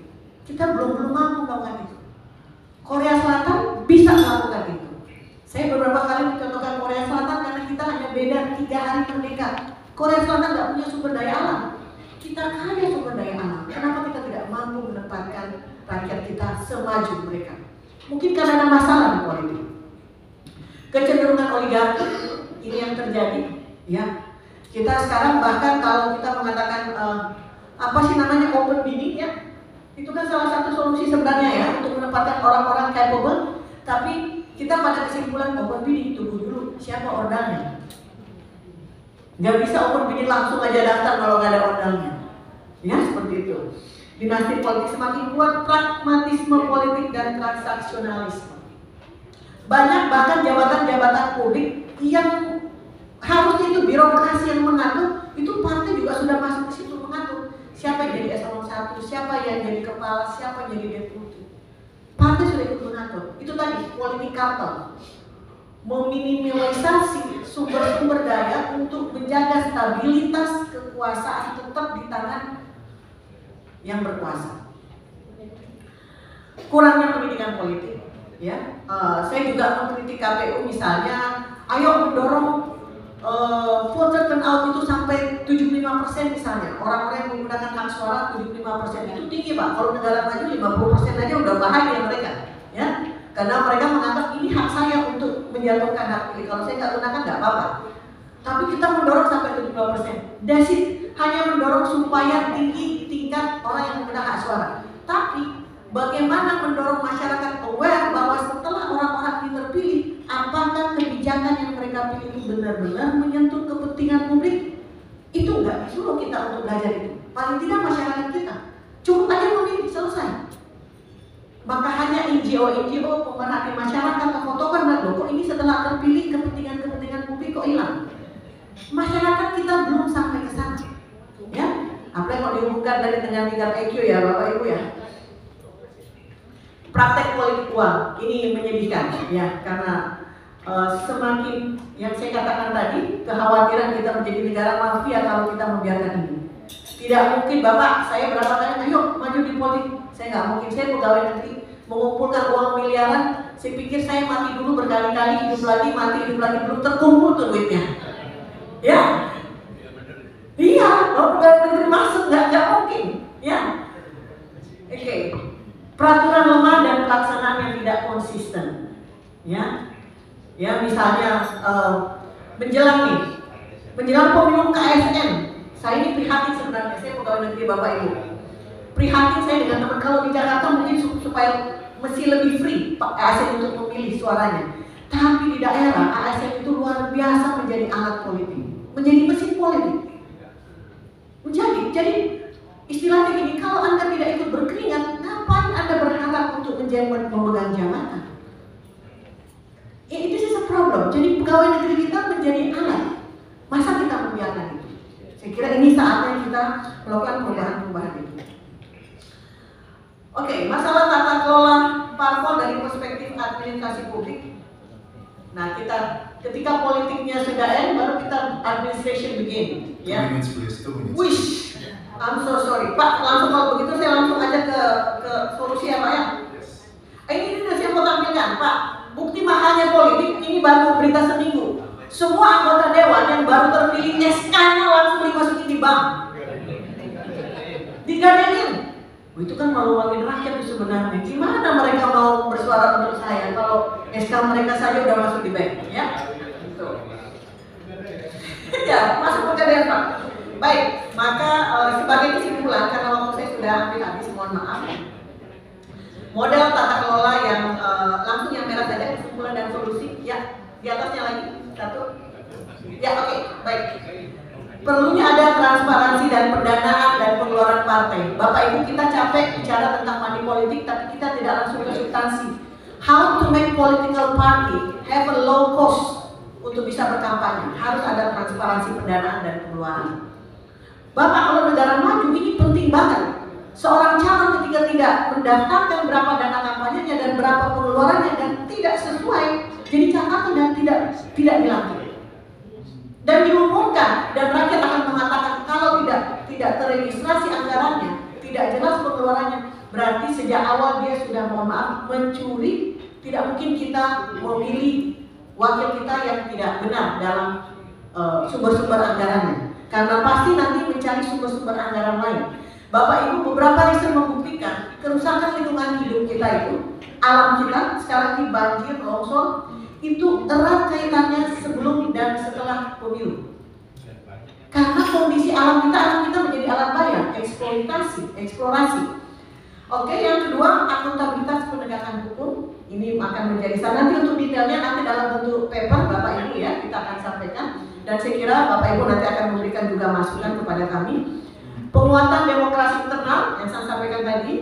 Kita belum mampu melakukan itu. Korea Selatan bisa melakukan itu. Saya beberapa kali mencontohkan Korea Selatan karena kita hanya beda 3 hari merdeka. Korea Selatan nggak punya sumber daya alam. Kita kaya sumber daya alam. Kenapa kita tidak mampu menempatkan rakyat kita semaju mereka? Mungkin karena ada masalah di politik. Kecenderungan oligarki ini yang terjadi, ya. Kita sekarang bahkan kalau kita mengatakan apa sih namanya open bidding, ya, itu kan salah satu solusi sebenarnya ya untuk menempatkan orang-orang capable. Tapi kita pada kesimpulan open bidding, tunggu dulu siapa ordalnya. Nggak bisa open bidding langsung aja daftar kalau nggak ada ordalnya, ya seperti itu. Dinasti politik semakin kuat, pragmatisme politik dan transaksionalisme. Banyak bahkan jabatan-jabatan publik yang harusnya itu birokrasi yang mengatur, itu partai juga sudah masuk ke situ mengatur. Siapa yang jadi eselon 1, siapa yang jadi kepala, siapa yang jadi deputi. Partai sudah ikut mengatur. Itu tadi politik kartel. Meminimalisasi sumber-sumber daya untuk menjaga stabilitas kekuasaan tetap di tangan yang berkuasa. Kurangnya pendidikan politik, ya. Saya juga mengkritik KPU misalnya, ayo mendorong voter turnout itu sampai 75% misalnya. Orang-orang yang menggunakan hak suara 75% itu tinggi, Pak. Kalau negara maju 50% aja udah bahaya mereka, ya. Karena mereka menganggap ini hak saya untuk menjatuhkan hak pilih. Kalau saya nggak gunakan nggak apa-apa. Tapi kita mendorong sampai 75%. That's it. Hanya mendorong supaya tinggi tingkat orang yang menggunakan hak suara. Tapi bagaimana mendorong masyarakat aware bahwa setelah orang-orang ini terpilih, apakah kebijakan yang mereka pilih itu benar-benar menyentuh kepentingan publik? Itu nggak disuruh kita untuk belajar itu. Paling tidak masyarakat kita cukup aja memilih, selesai. Maka hanya NGO pemerhati masyarakat fotokan, loh kok ini setelah terpilih kepentingan publik kok hilang. Masyarakat kita belum sampai ke sana, ya. Apalagi kalau dihubungkan dari dengan tingkat IQ ya Bapak Ibu ya. Praktek politik uang ini menyedihkan, ya, karena semakin yang saya katakan tadi, kekhawatiran kita menjadi negara mafia kalau kita membiarkan ini. Tidak mungkin Bapak, saya berapa kali ayo maju di politik. Saya nggak mungkin, saya pegawai negeri mengumpulkan uang miliaran. Saya pikir saya mati dulu berkali-kali, hidup lagi, mati, hidup lagi, belum terkumpul tuh duitnya. Ya, iya, kalau pegawai negeri masuk nggak mungkin, ya. Oke. Peraturan lemah dan pelaksanaan yang tidak konsisten, ya. Ya misalnya menjelang pemilu KSN, saya ini prihatin sebenarnya, saya pegawai negeri Bapak Ibu. Prihatin saya dengan teman, kalau di Jakarta mungkin supaya mesti lebih free Pak ASN untuk memilih suaranya. Tapi di daerah ASN itu luar biasa menjadi alat politik, menjadi mesin politik. Jadi istilahnya gini, kalau Anda tidak ikut berkeringat, ngapain Anda berharap untuk memegang jabatan? It is a problem. Jadi pegawai negeri kita menjadi alat. Masa kita membiarkan itu? Saya kira ini saatnya kita melakukan perubahan-perubahan itu. Oke, masalah tata kelola parpol dari perspektif administrasi publik. Nah, ketika politiknya sudah end, baru kita administration begin. Ya.
2 minutes please, 2 minutes.
Wish, I'm so sorry, Pak. Langsung kalau begitu saya langsung aja ke solusi ya, Pak ya. Ini saya mau tampilkan, Pak. Bukti mahalnya politik ini baru berita seminggu. Semua anggota dewan yang baru terpilih SK-nya langsung dimasukin di bank. Digadein. Itu kan malu-maluin rakyat itu sebenarnya. Gimana mereka mau bersuara untuk saya kalau SK mereka saja udah masuk di bank, ya? Ya, masuk pegadaian Pak. Baik, maka sebagai kesimpulan, karena waktu saya sudah hampir habis, mohon maaf. Model tata kelola yang langsung yang merah saja, kesimpulan dan solusi. Ya, di atasnya lagi, satu. Ya, oke, baik. Perlunya ada transparansi dan pendanaan dan pengeluaran partai. Bapak Ibu, kita capek bicara tentang money politik, tapi kita tidak langsung ke substansi. How to make political party have a low cost untuk bisa berkampanye. Harus ada transparansi pendanaan dan pengeluaran. Bapak, kalau negara maju ini penting banget. Seorang calon ketika tidak mendaftarkan berapa dana kampanyenya dan berapa pengeluarannya dan tidak sesuai, jadi catatan dan tidak dilantik. Dan diumumkan, dan rakyat akan mengatakan kalau tidak terregistrasi anggarannya, tidak jelas pengeluarannya, berarti berarti sejak awal dia sudah, mohon maaf, mencuri. Tidak mungkin kita memilih wakil kita yang tidak benar dalam sumber-sumber anggarannya, karena pasti nanti mencari sumber-sumber anggaran lain. Bapak Ibu, beberapa riset membuktikan kerusakan lingkungan hidup kita itu, alam kita sekarang ini banjir, longsor, itu erat kaitannya sebelum dan setelah pemilu. Karena kondisi alam kita menjadi alat bayar, eksploitasi, eksplorasi. Oke, yang kedua, akuntabilitas penegakan hukum. Ini akan menjadi nanti untuk detailnya nanti dalam bentuk paper Bapak Ibu ya, kita akan sampaikan. Dan saya kira Bapak Ibu nanti akan memberikan juga masukan kepada kami. Penguatan demokrasi internal yang saya sampaikan tadi.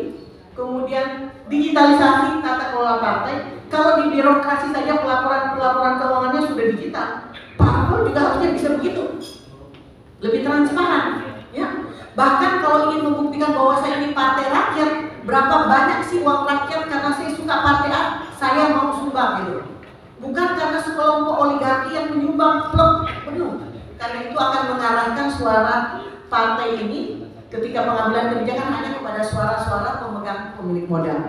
Kemudian digitalisasi tata kelola partai. Kalau di birokrasi saja pelaporan keuangannya sudah digital, parpol juga harusnya bisa begitu, lebih transparan. Ya. Bahkan kalau ingin membuktikan bahwa saya ini partai rakyat, berapa banyak sih uang rakyat karena saya suka partai A, saya mau sumbang gitu. Bukan karena sekelompok oligarki yang menyumbang penuh. Karena itu akan mengarahkan suara partai ini ketika pengambilan kebijakan hanya kepada suara-suara pemegang pemilik modal.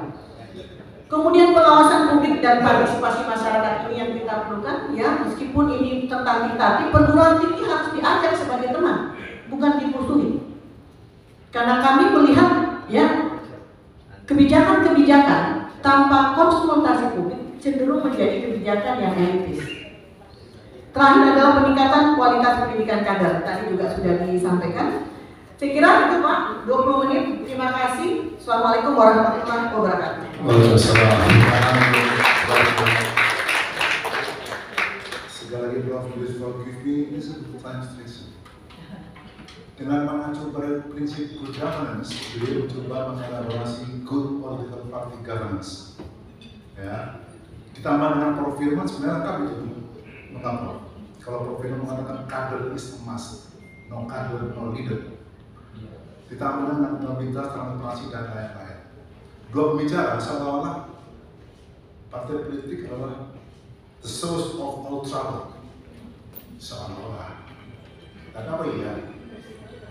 Kemudian pengawasan publik dan partisipasi masyarakat ini yang kita perlukan, ya, meskipun ini tentang diktatif, perguruan tinggi harus diajak sebagai teman, bukan dimusuhi. Karena kami melihat, ya, kebijakan-kebijakan tanpa konsultasi publik cenderung menjadi kebijakan yang elitis. Terakhir adalah peningkatan kualitas pendidikan kader, tadi juga sudah disampaikan. Saya kira itu Pak, 20 menit. Terima kasih. Assalamualaikum warahmatullahi wabarakatuh.
Waalaikumsalam. Sekali lagi Prof. Please forgive me, this is the time restriction. Dengan mengacu pada prinsip good governance, beliau mencoba mengelaborasi good political party governance. Ya, ditambah dengan Prof. Firman sebenarnya lengkap itu. Mengapa? Kalau Prof. Firman mengatakan kader is a must, no kader no leader. Ditambah dengan mobilitas, transparansi dan lain-lain. Dua pembicara seolah-olah partai politik adalah the source of all trouble. Seolah-olah. Dan apa iya?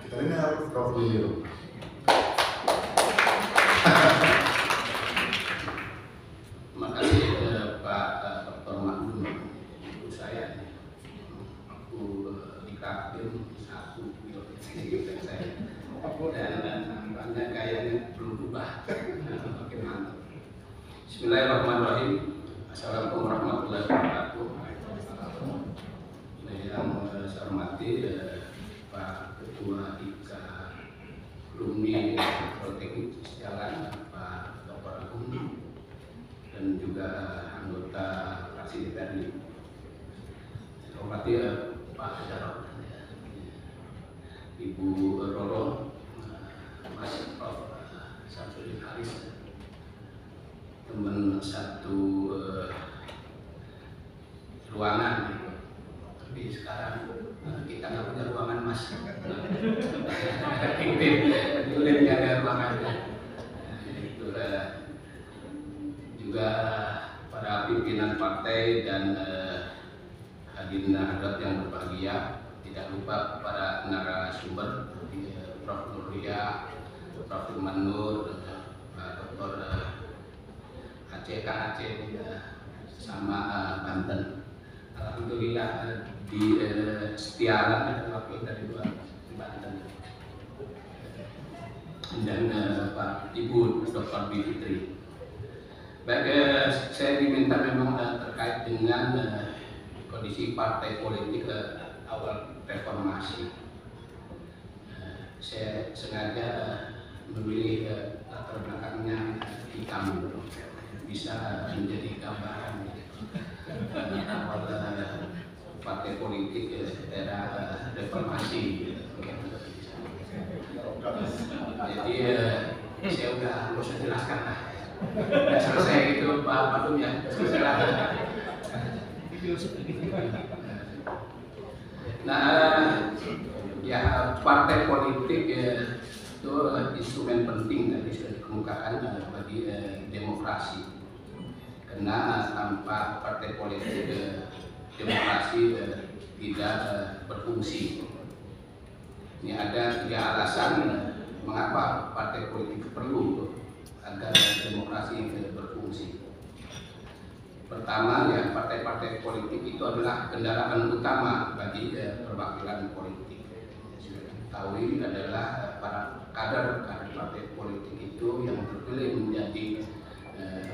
Kita dengar Prof. Beliau.
Terima kasih Pak Dr. Makmun. Untuk saya, aku dikasih satu video saya. Dan nampaknya kayaknya belum berubah. Makin mantap. Bismillahirrahmanirrahim. Assalamualaikum warahmatullahi wabarakatuh. Yang saya hormati Pak Ketua IKA Alumni Politeknik Jalan Pak Dr. Agung dan juga anggota fraksi DPR. Saya hormati Pak Jarod, Ibu Roro, Mas Prof. Samsudin Haris, teman satu ruangan, tapi sekarang kita nggak punya ruangan Mas. Itu ada ruangan. Itu juga para pimpinan partai dan hadirin hadirat yang berbahagia. Tidak lupa para narasumber Prof. Nurlia, Prof. Firman Nur, Pak Dr. Aceh, Kak Aceh sama Banten. Alhamdulillah di Setiaran ada wakil dari Banten dan Pak Ibu Dr. Bivitri. Baik, saya diminta memang terkait dengan kondisi partai politik awal reformasi. Saya sengaja memilih latar belakangnya hitam bisa menjadi gambaran awal partai politik era reformasi. Jadi saya udah nggak usah jelaskan lah. Udah selesai gitu Pak Padum ya. Nah, ya partai politik itu instrumen penting tadi sudah dikemukakan bagi demokrasi. Karena tanpa partai politik demokrasi tidak berfungsi. Ini ada 3 alasan mengapa partai politik perlu agar demokrasi berfungsi. Pertama, ya, partai-partai politik itu adalah kendaraan utama bagi perwakilan politik. Sudah diketahui adalah para kader partai politik itu yang terpilih menjadi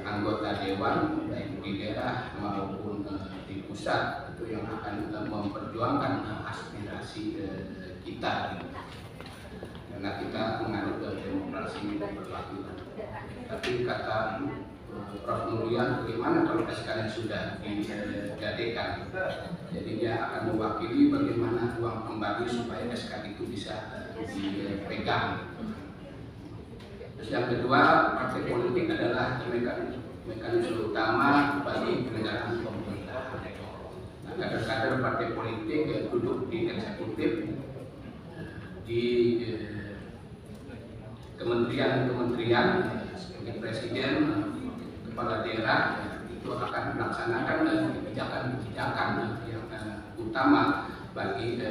anggota dewan baik di daerah maupun di pusat, itu yang akan memperjuangkan aspirasi kita, karena kita menganut demokrasi perwakilan. Tapi kata Prof. Nuryan, bagaimana kalau SK sudah digadekan? Jadi dia akan mewakili bagaimana uang kembali supaya SK itu bisa dipegang. Terus yang kedua, partai politik adalah mekanisme utama bagi penyelenggaraan pemerintahan. Nah, kader-kader partai politik duduk di eksekutif, di kementerian-kementerian sebagai presiden, kepala daerah, itu akan melaksanakan kebijakan-kebijakan yang utama bagi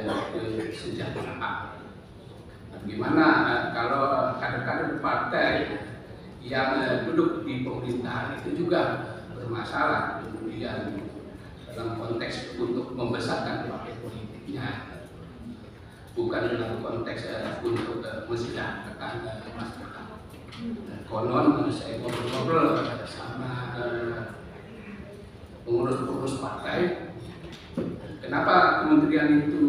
kesejahteraan. Gimana kalau kader-kader partai yang duduk di pemerintahan itu juga bermasalah, kemudian dalam konteks untuk membesarkan partai politiknya, bukan dalam konteks untuk mensejahterakan masyarakat. Konon saya ngobrol sama pengurus-pengurus partai, kenapa kementerian itu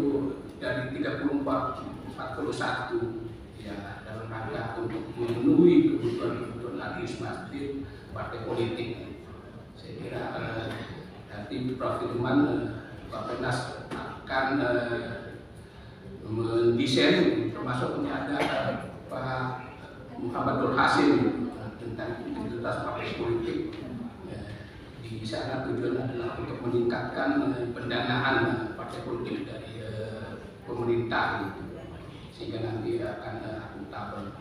dari 34 41 ya dalam rangka untuk memenuhi kebutuhan administratif partai politik. Saya kira nanti Prof. Firman Bappenas akan mendesain, termasuk ada Pak Muhammad Nur Hasim tentang integritas partai politik. Di sana tujuan adalah untuk meningkatkan pendanaan partai politik dari pemerintah gitu, sehingga nanti akan akuntabel.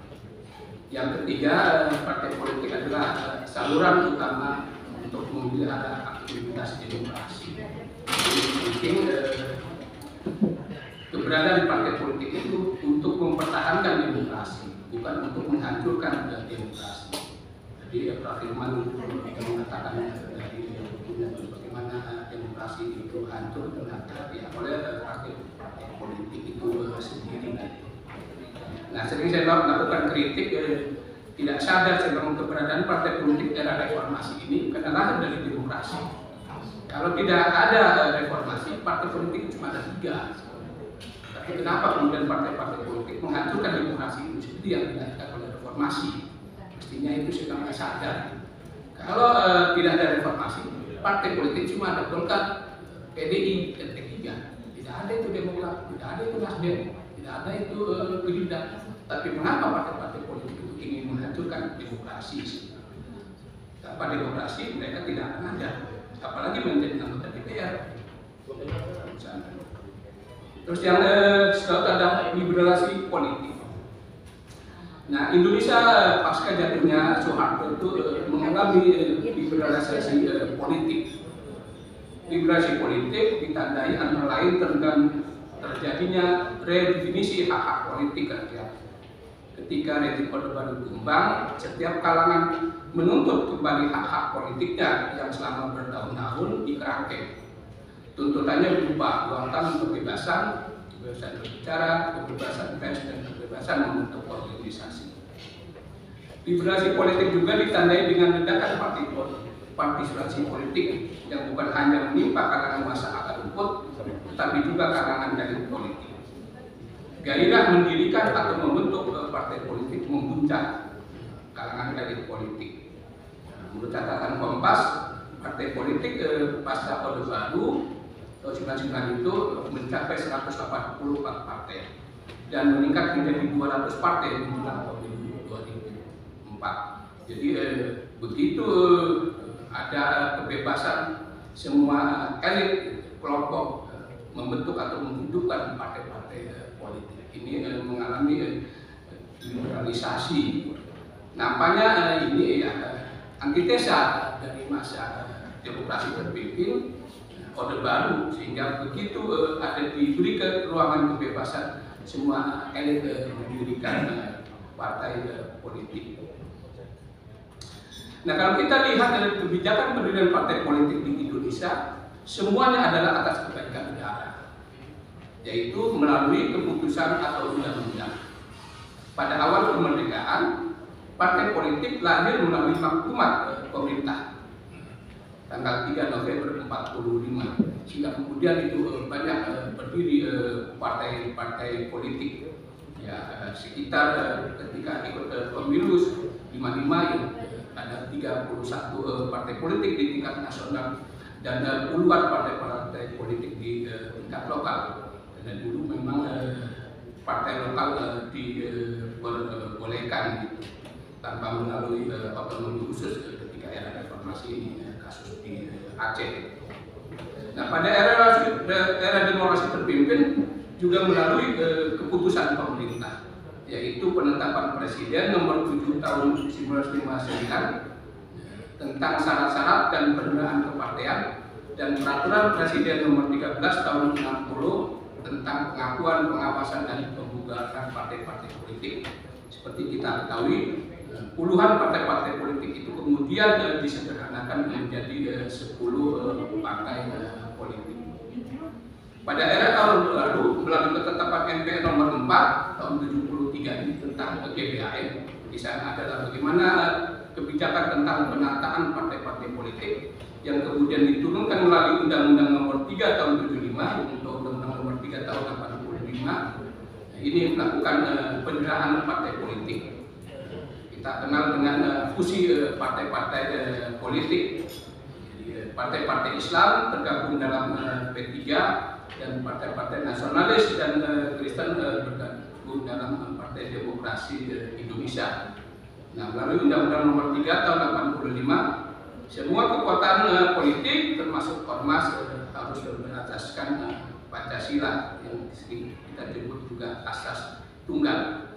Yang ketiga, partai politik adalah saluran utama untuk memelihara aktivitas demokrasi. Jadi penting keberadaan partai politik itu untuk mempertahankan demokrasi, bukan untuk menghancurkan demokrasi. Jadi Prof. Firman mengatakan dari bagaimana demokrasi itu hancur ternyata ya oleh partai politik itu sendiri. Nah, sering saya melakukan kritik, tidak sadar tentang keberadaan partai politik era reformasi ini karena lahir dari demokrasi. Kalau tidak ada reformasi, partai politik cuma ada 3. Tapi kenapa kemudian partai-partai politik menghancurkan demokrasi itu seperti yang dilakukan oleh reformasi? Mestinya itu sudah tidak sadar. Kalau tidak ada reformasi, partai politik cuma ada Golkar, PDI, dan P3. Tidak ada itu Demokrat, tidak ada itu Nasdem, tidak ada itu Gerindra. Tapi mengapa partai-partai politik itu ingin menghancurkan demokrasi? Tanpa demokrasi mereka tidak akan ada, apalagi menjadi anggota DPR. Terus yang ada liberalisasi politik. Nah, Indonesia pasca jatuhnya Soeharto itu mengalami liberalisasi politik. Liberalisasi politik ditandai antara lain dengan terjadinya redefinisi hak-hak politik rakyat. Ketika rezim Orde Baru tumbang, setiap kalangan menuntut kembali hak-hak politiknya yang selama bertahun-tahun dikerangkeng. Tuntutannya berupa buatan kebebasan berbicara, kebebasan pers, dan kebebasan membentuk organisasi. Liberalisasi politik juga ditandai dengan ledakan partisipasi politik yang bukan hanya menimpa kalangan masa akar rumput, tetapi juga kalangan dari politik. Gairah mendirikan atau membentuk partai politik memuncak kalangan dari politik. Menurut catatan Kompas, partai politik pasca Orde Baru tahun 99 itu mencapai 184 partai dan meningkat menjadi 200 partai menjelang pemilu 2004. Jadi begitu ada kebebasan semua elit kelompok membentuk atau menghidupkan partai-partai politik ini mengalami liberalisasi. Nampaknya ini ya antitesa dari masa demokrasi terpimpin Orde Baru, sehingga begitu ada diberikan ruangan kebebasan semua elit mendirikan partai politik. Nah, kalau kita lihat dari kebijakan pendirian partai politik di Indonesia, semuanya adalah atas kebaikan negara, yaitu melalui keputusan atau undang-undang. Pada awal kemerdekaan, partai politik lahir melalui maklumat pemerintah tanggal 3 November 45, sehingga kemudian itu banyak berdiri partai-partai politik. Ya, sekitar ketika ikut pemilu 55 yang ada 31 partai politik di tingkat nasional dan puluhan partai-partai politik di tingkat lokal. Dan dulu memang partai lokal diperbolehkan gitu, tanpa melalui otonomi khusus ketika era reformasi ini, kasus di Aceh. Nah, pada era demokrasi terpimpin juga melalui keputusan pemerintah, yaitu penetapan Presiden nomor 7 tahun 1959 tentang syarat-syarat dan penggunaan kepartean, dan peraturan Presiden nomor 13 tahun 60 tentang pengakuan, pengawasan dan pembubaran partai-partai politik. Seperti kita ketahui, puluhan partai-partai politik itu kemudian disederhanakan menjadi 10 partai politik. Pada era tahun lalu, melalui ketetapan MPR nomor 4 tahun 73 ini tentang GBHN, di sana adalah bagaimana kebijakan tentang penataan partai-partai politik yang kemudian diturunkan melalui Undang-Undang nomor 3 tahun 75 untuk Undang-Undang nomor 3 tahun 85. Ini melakukan penjaraan partai politik. Kita kenal dengan fusi partai-partai politik. Partai-partai Islam tergabung dalam P3, dan partai-partai nasionalis dan Kristen bergabung dalam Partai Demokrasi Indonesia. Nah, melalui Undang-Undang nomor 3 tahun 85, semua kekuatan politik termasuk ormas harus berataskan Pancasila yang kita sebut juga asas tunggal.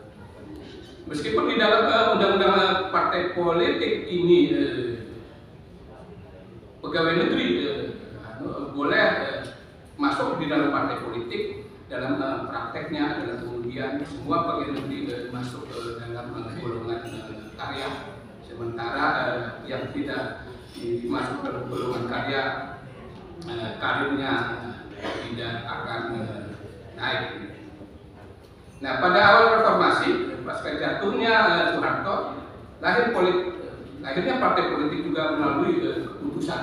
Meskipun di dalam undang-undang partai politik ini pegawai negeri boleh masuk di dalam partai politik, dalam prakteknya adalah kemudian semua pegawai negeri masuk ke dalam golongan karya, sementara yang tidak dimasuk dalam golongan karya karirnya tidak akan naik. Nah, pada awal reformasi, pasca jatuhnya Soeharto, lahirnya partai politik juga melalui keputusan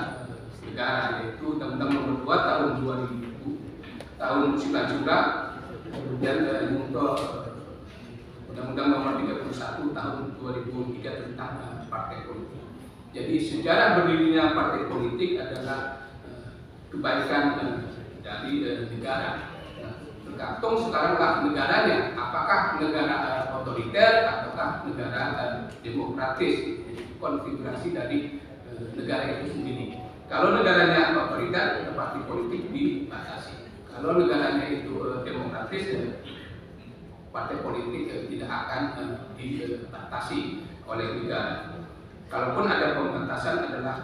negara, yaitu Undang-Undang nomor 2 tahun 2000, tahun 99, kemudian untuk Undang-Undang nomor 31 tahun 2003 tentang partai politik. Jadi sejarah berdirinya partai politik adalah kebaikan dari negara. Tergantung sekarang negaranya, apakah negara otoriter ataukah negara demokratis, konfigurasi dari negara itu sendiri. Kalau negaranya otoriter, partai politik dibatasi. Kalau negaranya itu demokratis, partai politik tidak akan dibatasi oleh negara. Kalaupun ada pembatasan adalah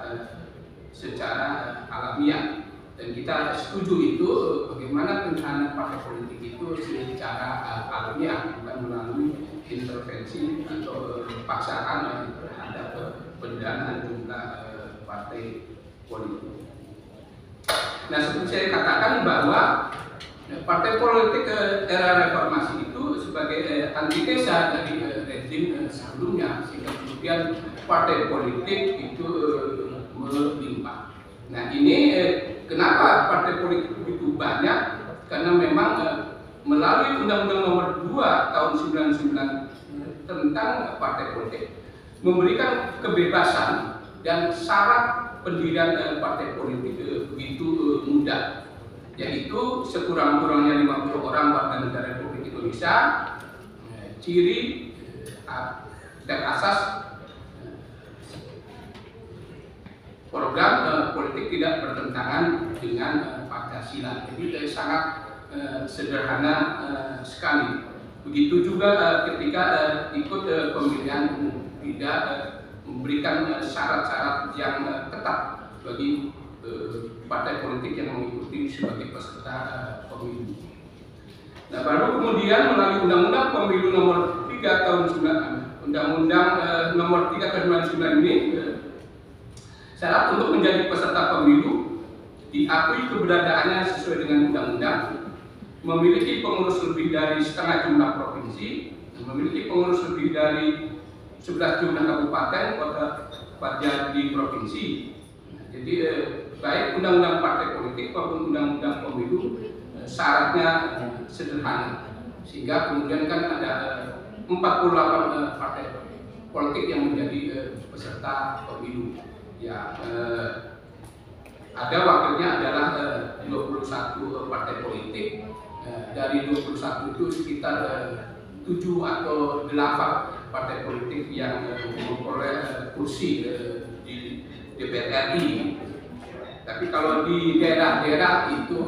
secara alamiah. Dan kita setuju itu bagaimana pencalonan partai politik itu secara alamiah, bukan melalui intervensi atau paksaan terhadap pendanaan jumlah partai politik. Nah, seperti saya katakan bahwa partai politik era reformasi itu sebagai antitesa dari rezim sebelumnya, sehingga kemudian partai politik itu melimpah. Nah, ini kenapa partai politik begitu banyak? Karena memang melalui Undang-Undang nomor 2 tahun 99 tentang partai politik memberikan kebebasan dan syarat pendirian partai politik begitu mudah, yaitu sekurang-kurangnya 50 orang warga negara Republik Indonesia, ciri dan asas program politik tidak bertentangan dengan Pancasila. Jadi sangat sederhana sekali. Begitu juga ketika ikut pemilihan umum, tidak memberikan syarat-syarat yang ketat bagi partai politik yang mengikuti sebagai peserta pemilu. Nah, baru kemudian melalui Undang-Undang Pemilu nomor 3 tahun 99, Undang-Undang nomor 3 tahun 99 ini Syarat untuk menjadi peserta pemilu diakui keberadaannya sesuai dengan undang-undang, memiliki pengurus lebih dari setengah jumlah provinsi, memiliki pengurus lebih dari 11 jumlah kabupaten kota di provinsi. Jadi baik undang-undang partai politik maupun undang-undang pemilu syaratnya sederhana, sehingga kemudian kan ada 48 partai politik yang menjadi peserta pemilu. Ya, ada wakilnya adalah 21 partai politik. Dari 21 itu sekitar 7 atau 8 partai politik yang memperoleh kursi di DPR RI. Tapi kalau di daerah-daerah itu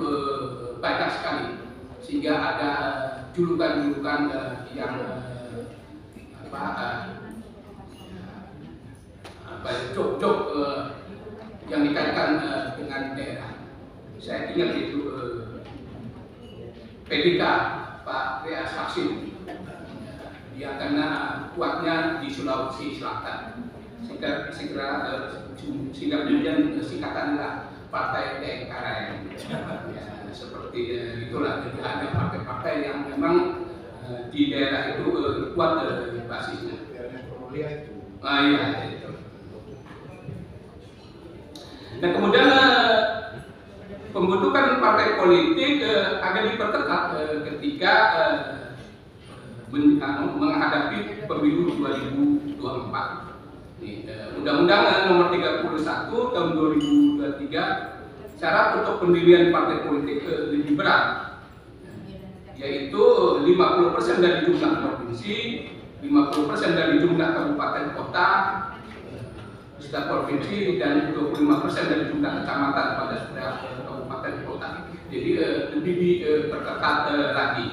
banyak sekali, sehingga ada julukan-julukan yang jok-jok yang dikaitkan dengan daerah. Saya ingat itu PDK Pak Rias Haksim, dia karena kuatnya di Sulawesi Selatan, sehingga kemudian singkatanlah Partai TNKRM. Ya, seperti itulah. Jadi ada partai-partai yang memang di daerah itu kuat basisnya. Iya itu. Nah kemudian pembentukan partai politik akan diperketat ketika menghadapi pemilu 2024. Undang-Undang nomor 31 tahun 2023 syarat untuk pendirian partai politik lebih berat, yaitu 50% dari jumlah provinsi, 50% dari jumlah kabupaten kota setiap provinsi, dan 25% dari jumlah kecamatan pada setiap kabupaten kota. Jadi lebih diperketat lagi.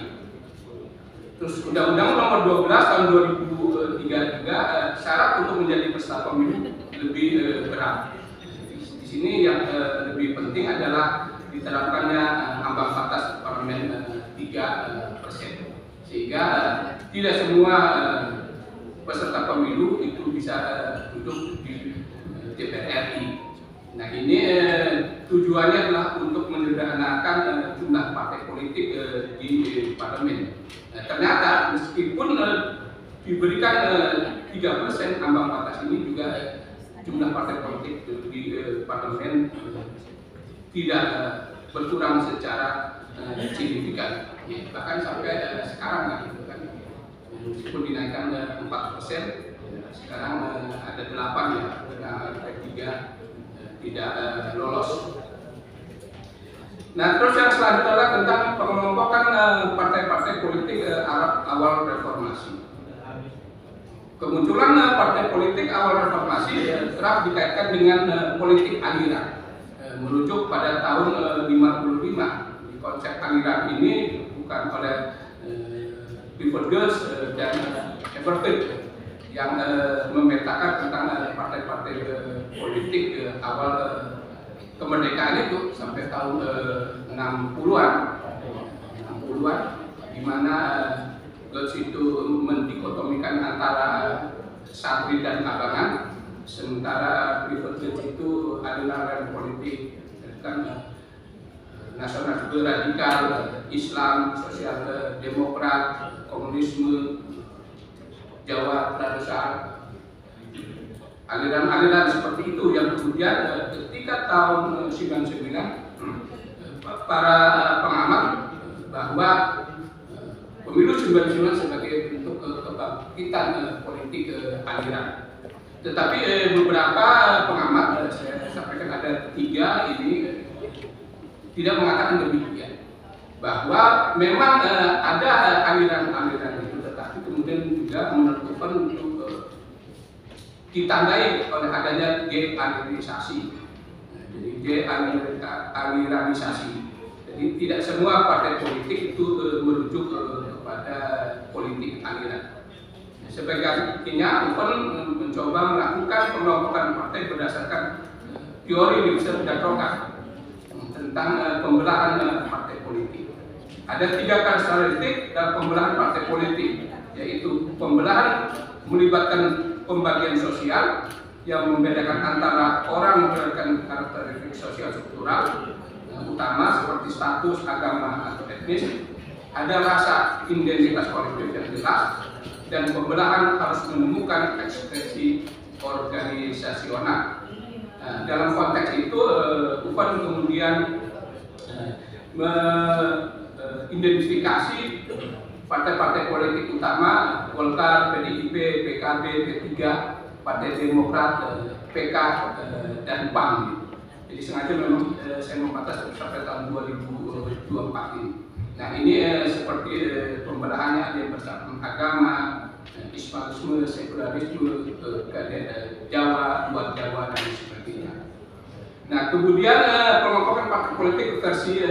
Terus Undang-Undang nomor 12 tahun 2003 juga syarat untuk menjadi peserta pemilu lebih berat. Di sini yang lebih penting adalah diterapkannya ambang batas parlemen 3%, sehingga tidak semua peserta pemilu itu bisa duduk di DPR RI. Nah ini tujuannya adalah untuk menyederhanakan jumlah partai politik di parlemen. Nah, ternyata meskipun diberikan 3% ambang batas ini, juga jumlah partai politik di parlemen tidak berkurang secara signifikan. Bahkan sampai sekarang lah gitu kan. Meskipun dinaikkan 4%, sekarang ada 8 ya, karena P3 tidak lolos. Nah terus yang selanjutnya adalah tentang pengelompokan partai-partai politik awal reformasi. Kemunculan partai politik awal reformasi kerap dikaitkan dengan politik aliran, merujuk pada tahun 55. Konsep aliran ini bukan oleh Clifford Geertz dan Everett yang memetakan tentang partai-partai politik awal kemerdekaan itu sampai tahun 60-an, di mana Geertz itu mendikotomikan antara santri dan abangan, sementara Clifford Geertz itu aliran politik kan nasionalis radikal, Islam, sosial demokrat, komunisme, Jawa tradisional, aliran-aliran seperti itu yang kemudian ketika tahun 99 para pengamat bahwa pemilu 99 sebagai bentuk kebangkitan politik aliran. Tetapi beberapa pengamat, saya sampaikan ada 3 ini, tidak mengatakan demikian, bahwa memang ada aliran-aliran itu, tetapi kemudian juga menentukan untuk ditandai oleh adanya dealirisasi. Jadi dealiranisasi. Jadi tidak semua partai politik itu merujuk kepada politik aliran. Sebagiannya Open mencoba melakukan pengelompokan partai berdasarkan teori Lipset dan Rokas tentang pembelahan partai politik. Ada 3 karakteristik dalam pembelahan partai politik, yaitu pembelahan melibatkan pembagian sosial, yang membedakan antara orang berdasarkan karakteristik sosial struktural utama seperti status, agama, atau etnis, ada rasa identitas kolektif yang jelas, dan pembelahan harus menemukan ekspresi organisasional. Dalam konteks itu, UPAN kemudian mengidentifikasi partai-partai politik utama, Golkar, PDIP, PKB, P3, Partai Demokrat, PK, dan PAN. Jadi sengaja memang saya membatasi sampai tahun 2024 ini. Nah ini seperti pembelahannya ada yang bersama agama, Islamisme, sekularisme, Jawa, luar Jawa, dan sebagainya. Nah kemudian pengelompokan partai politik versi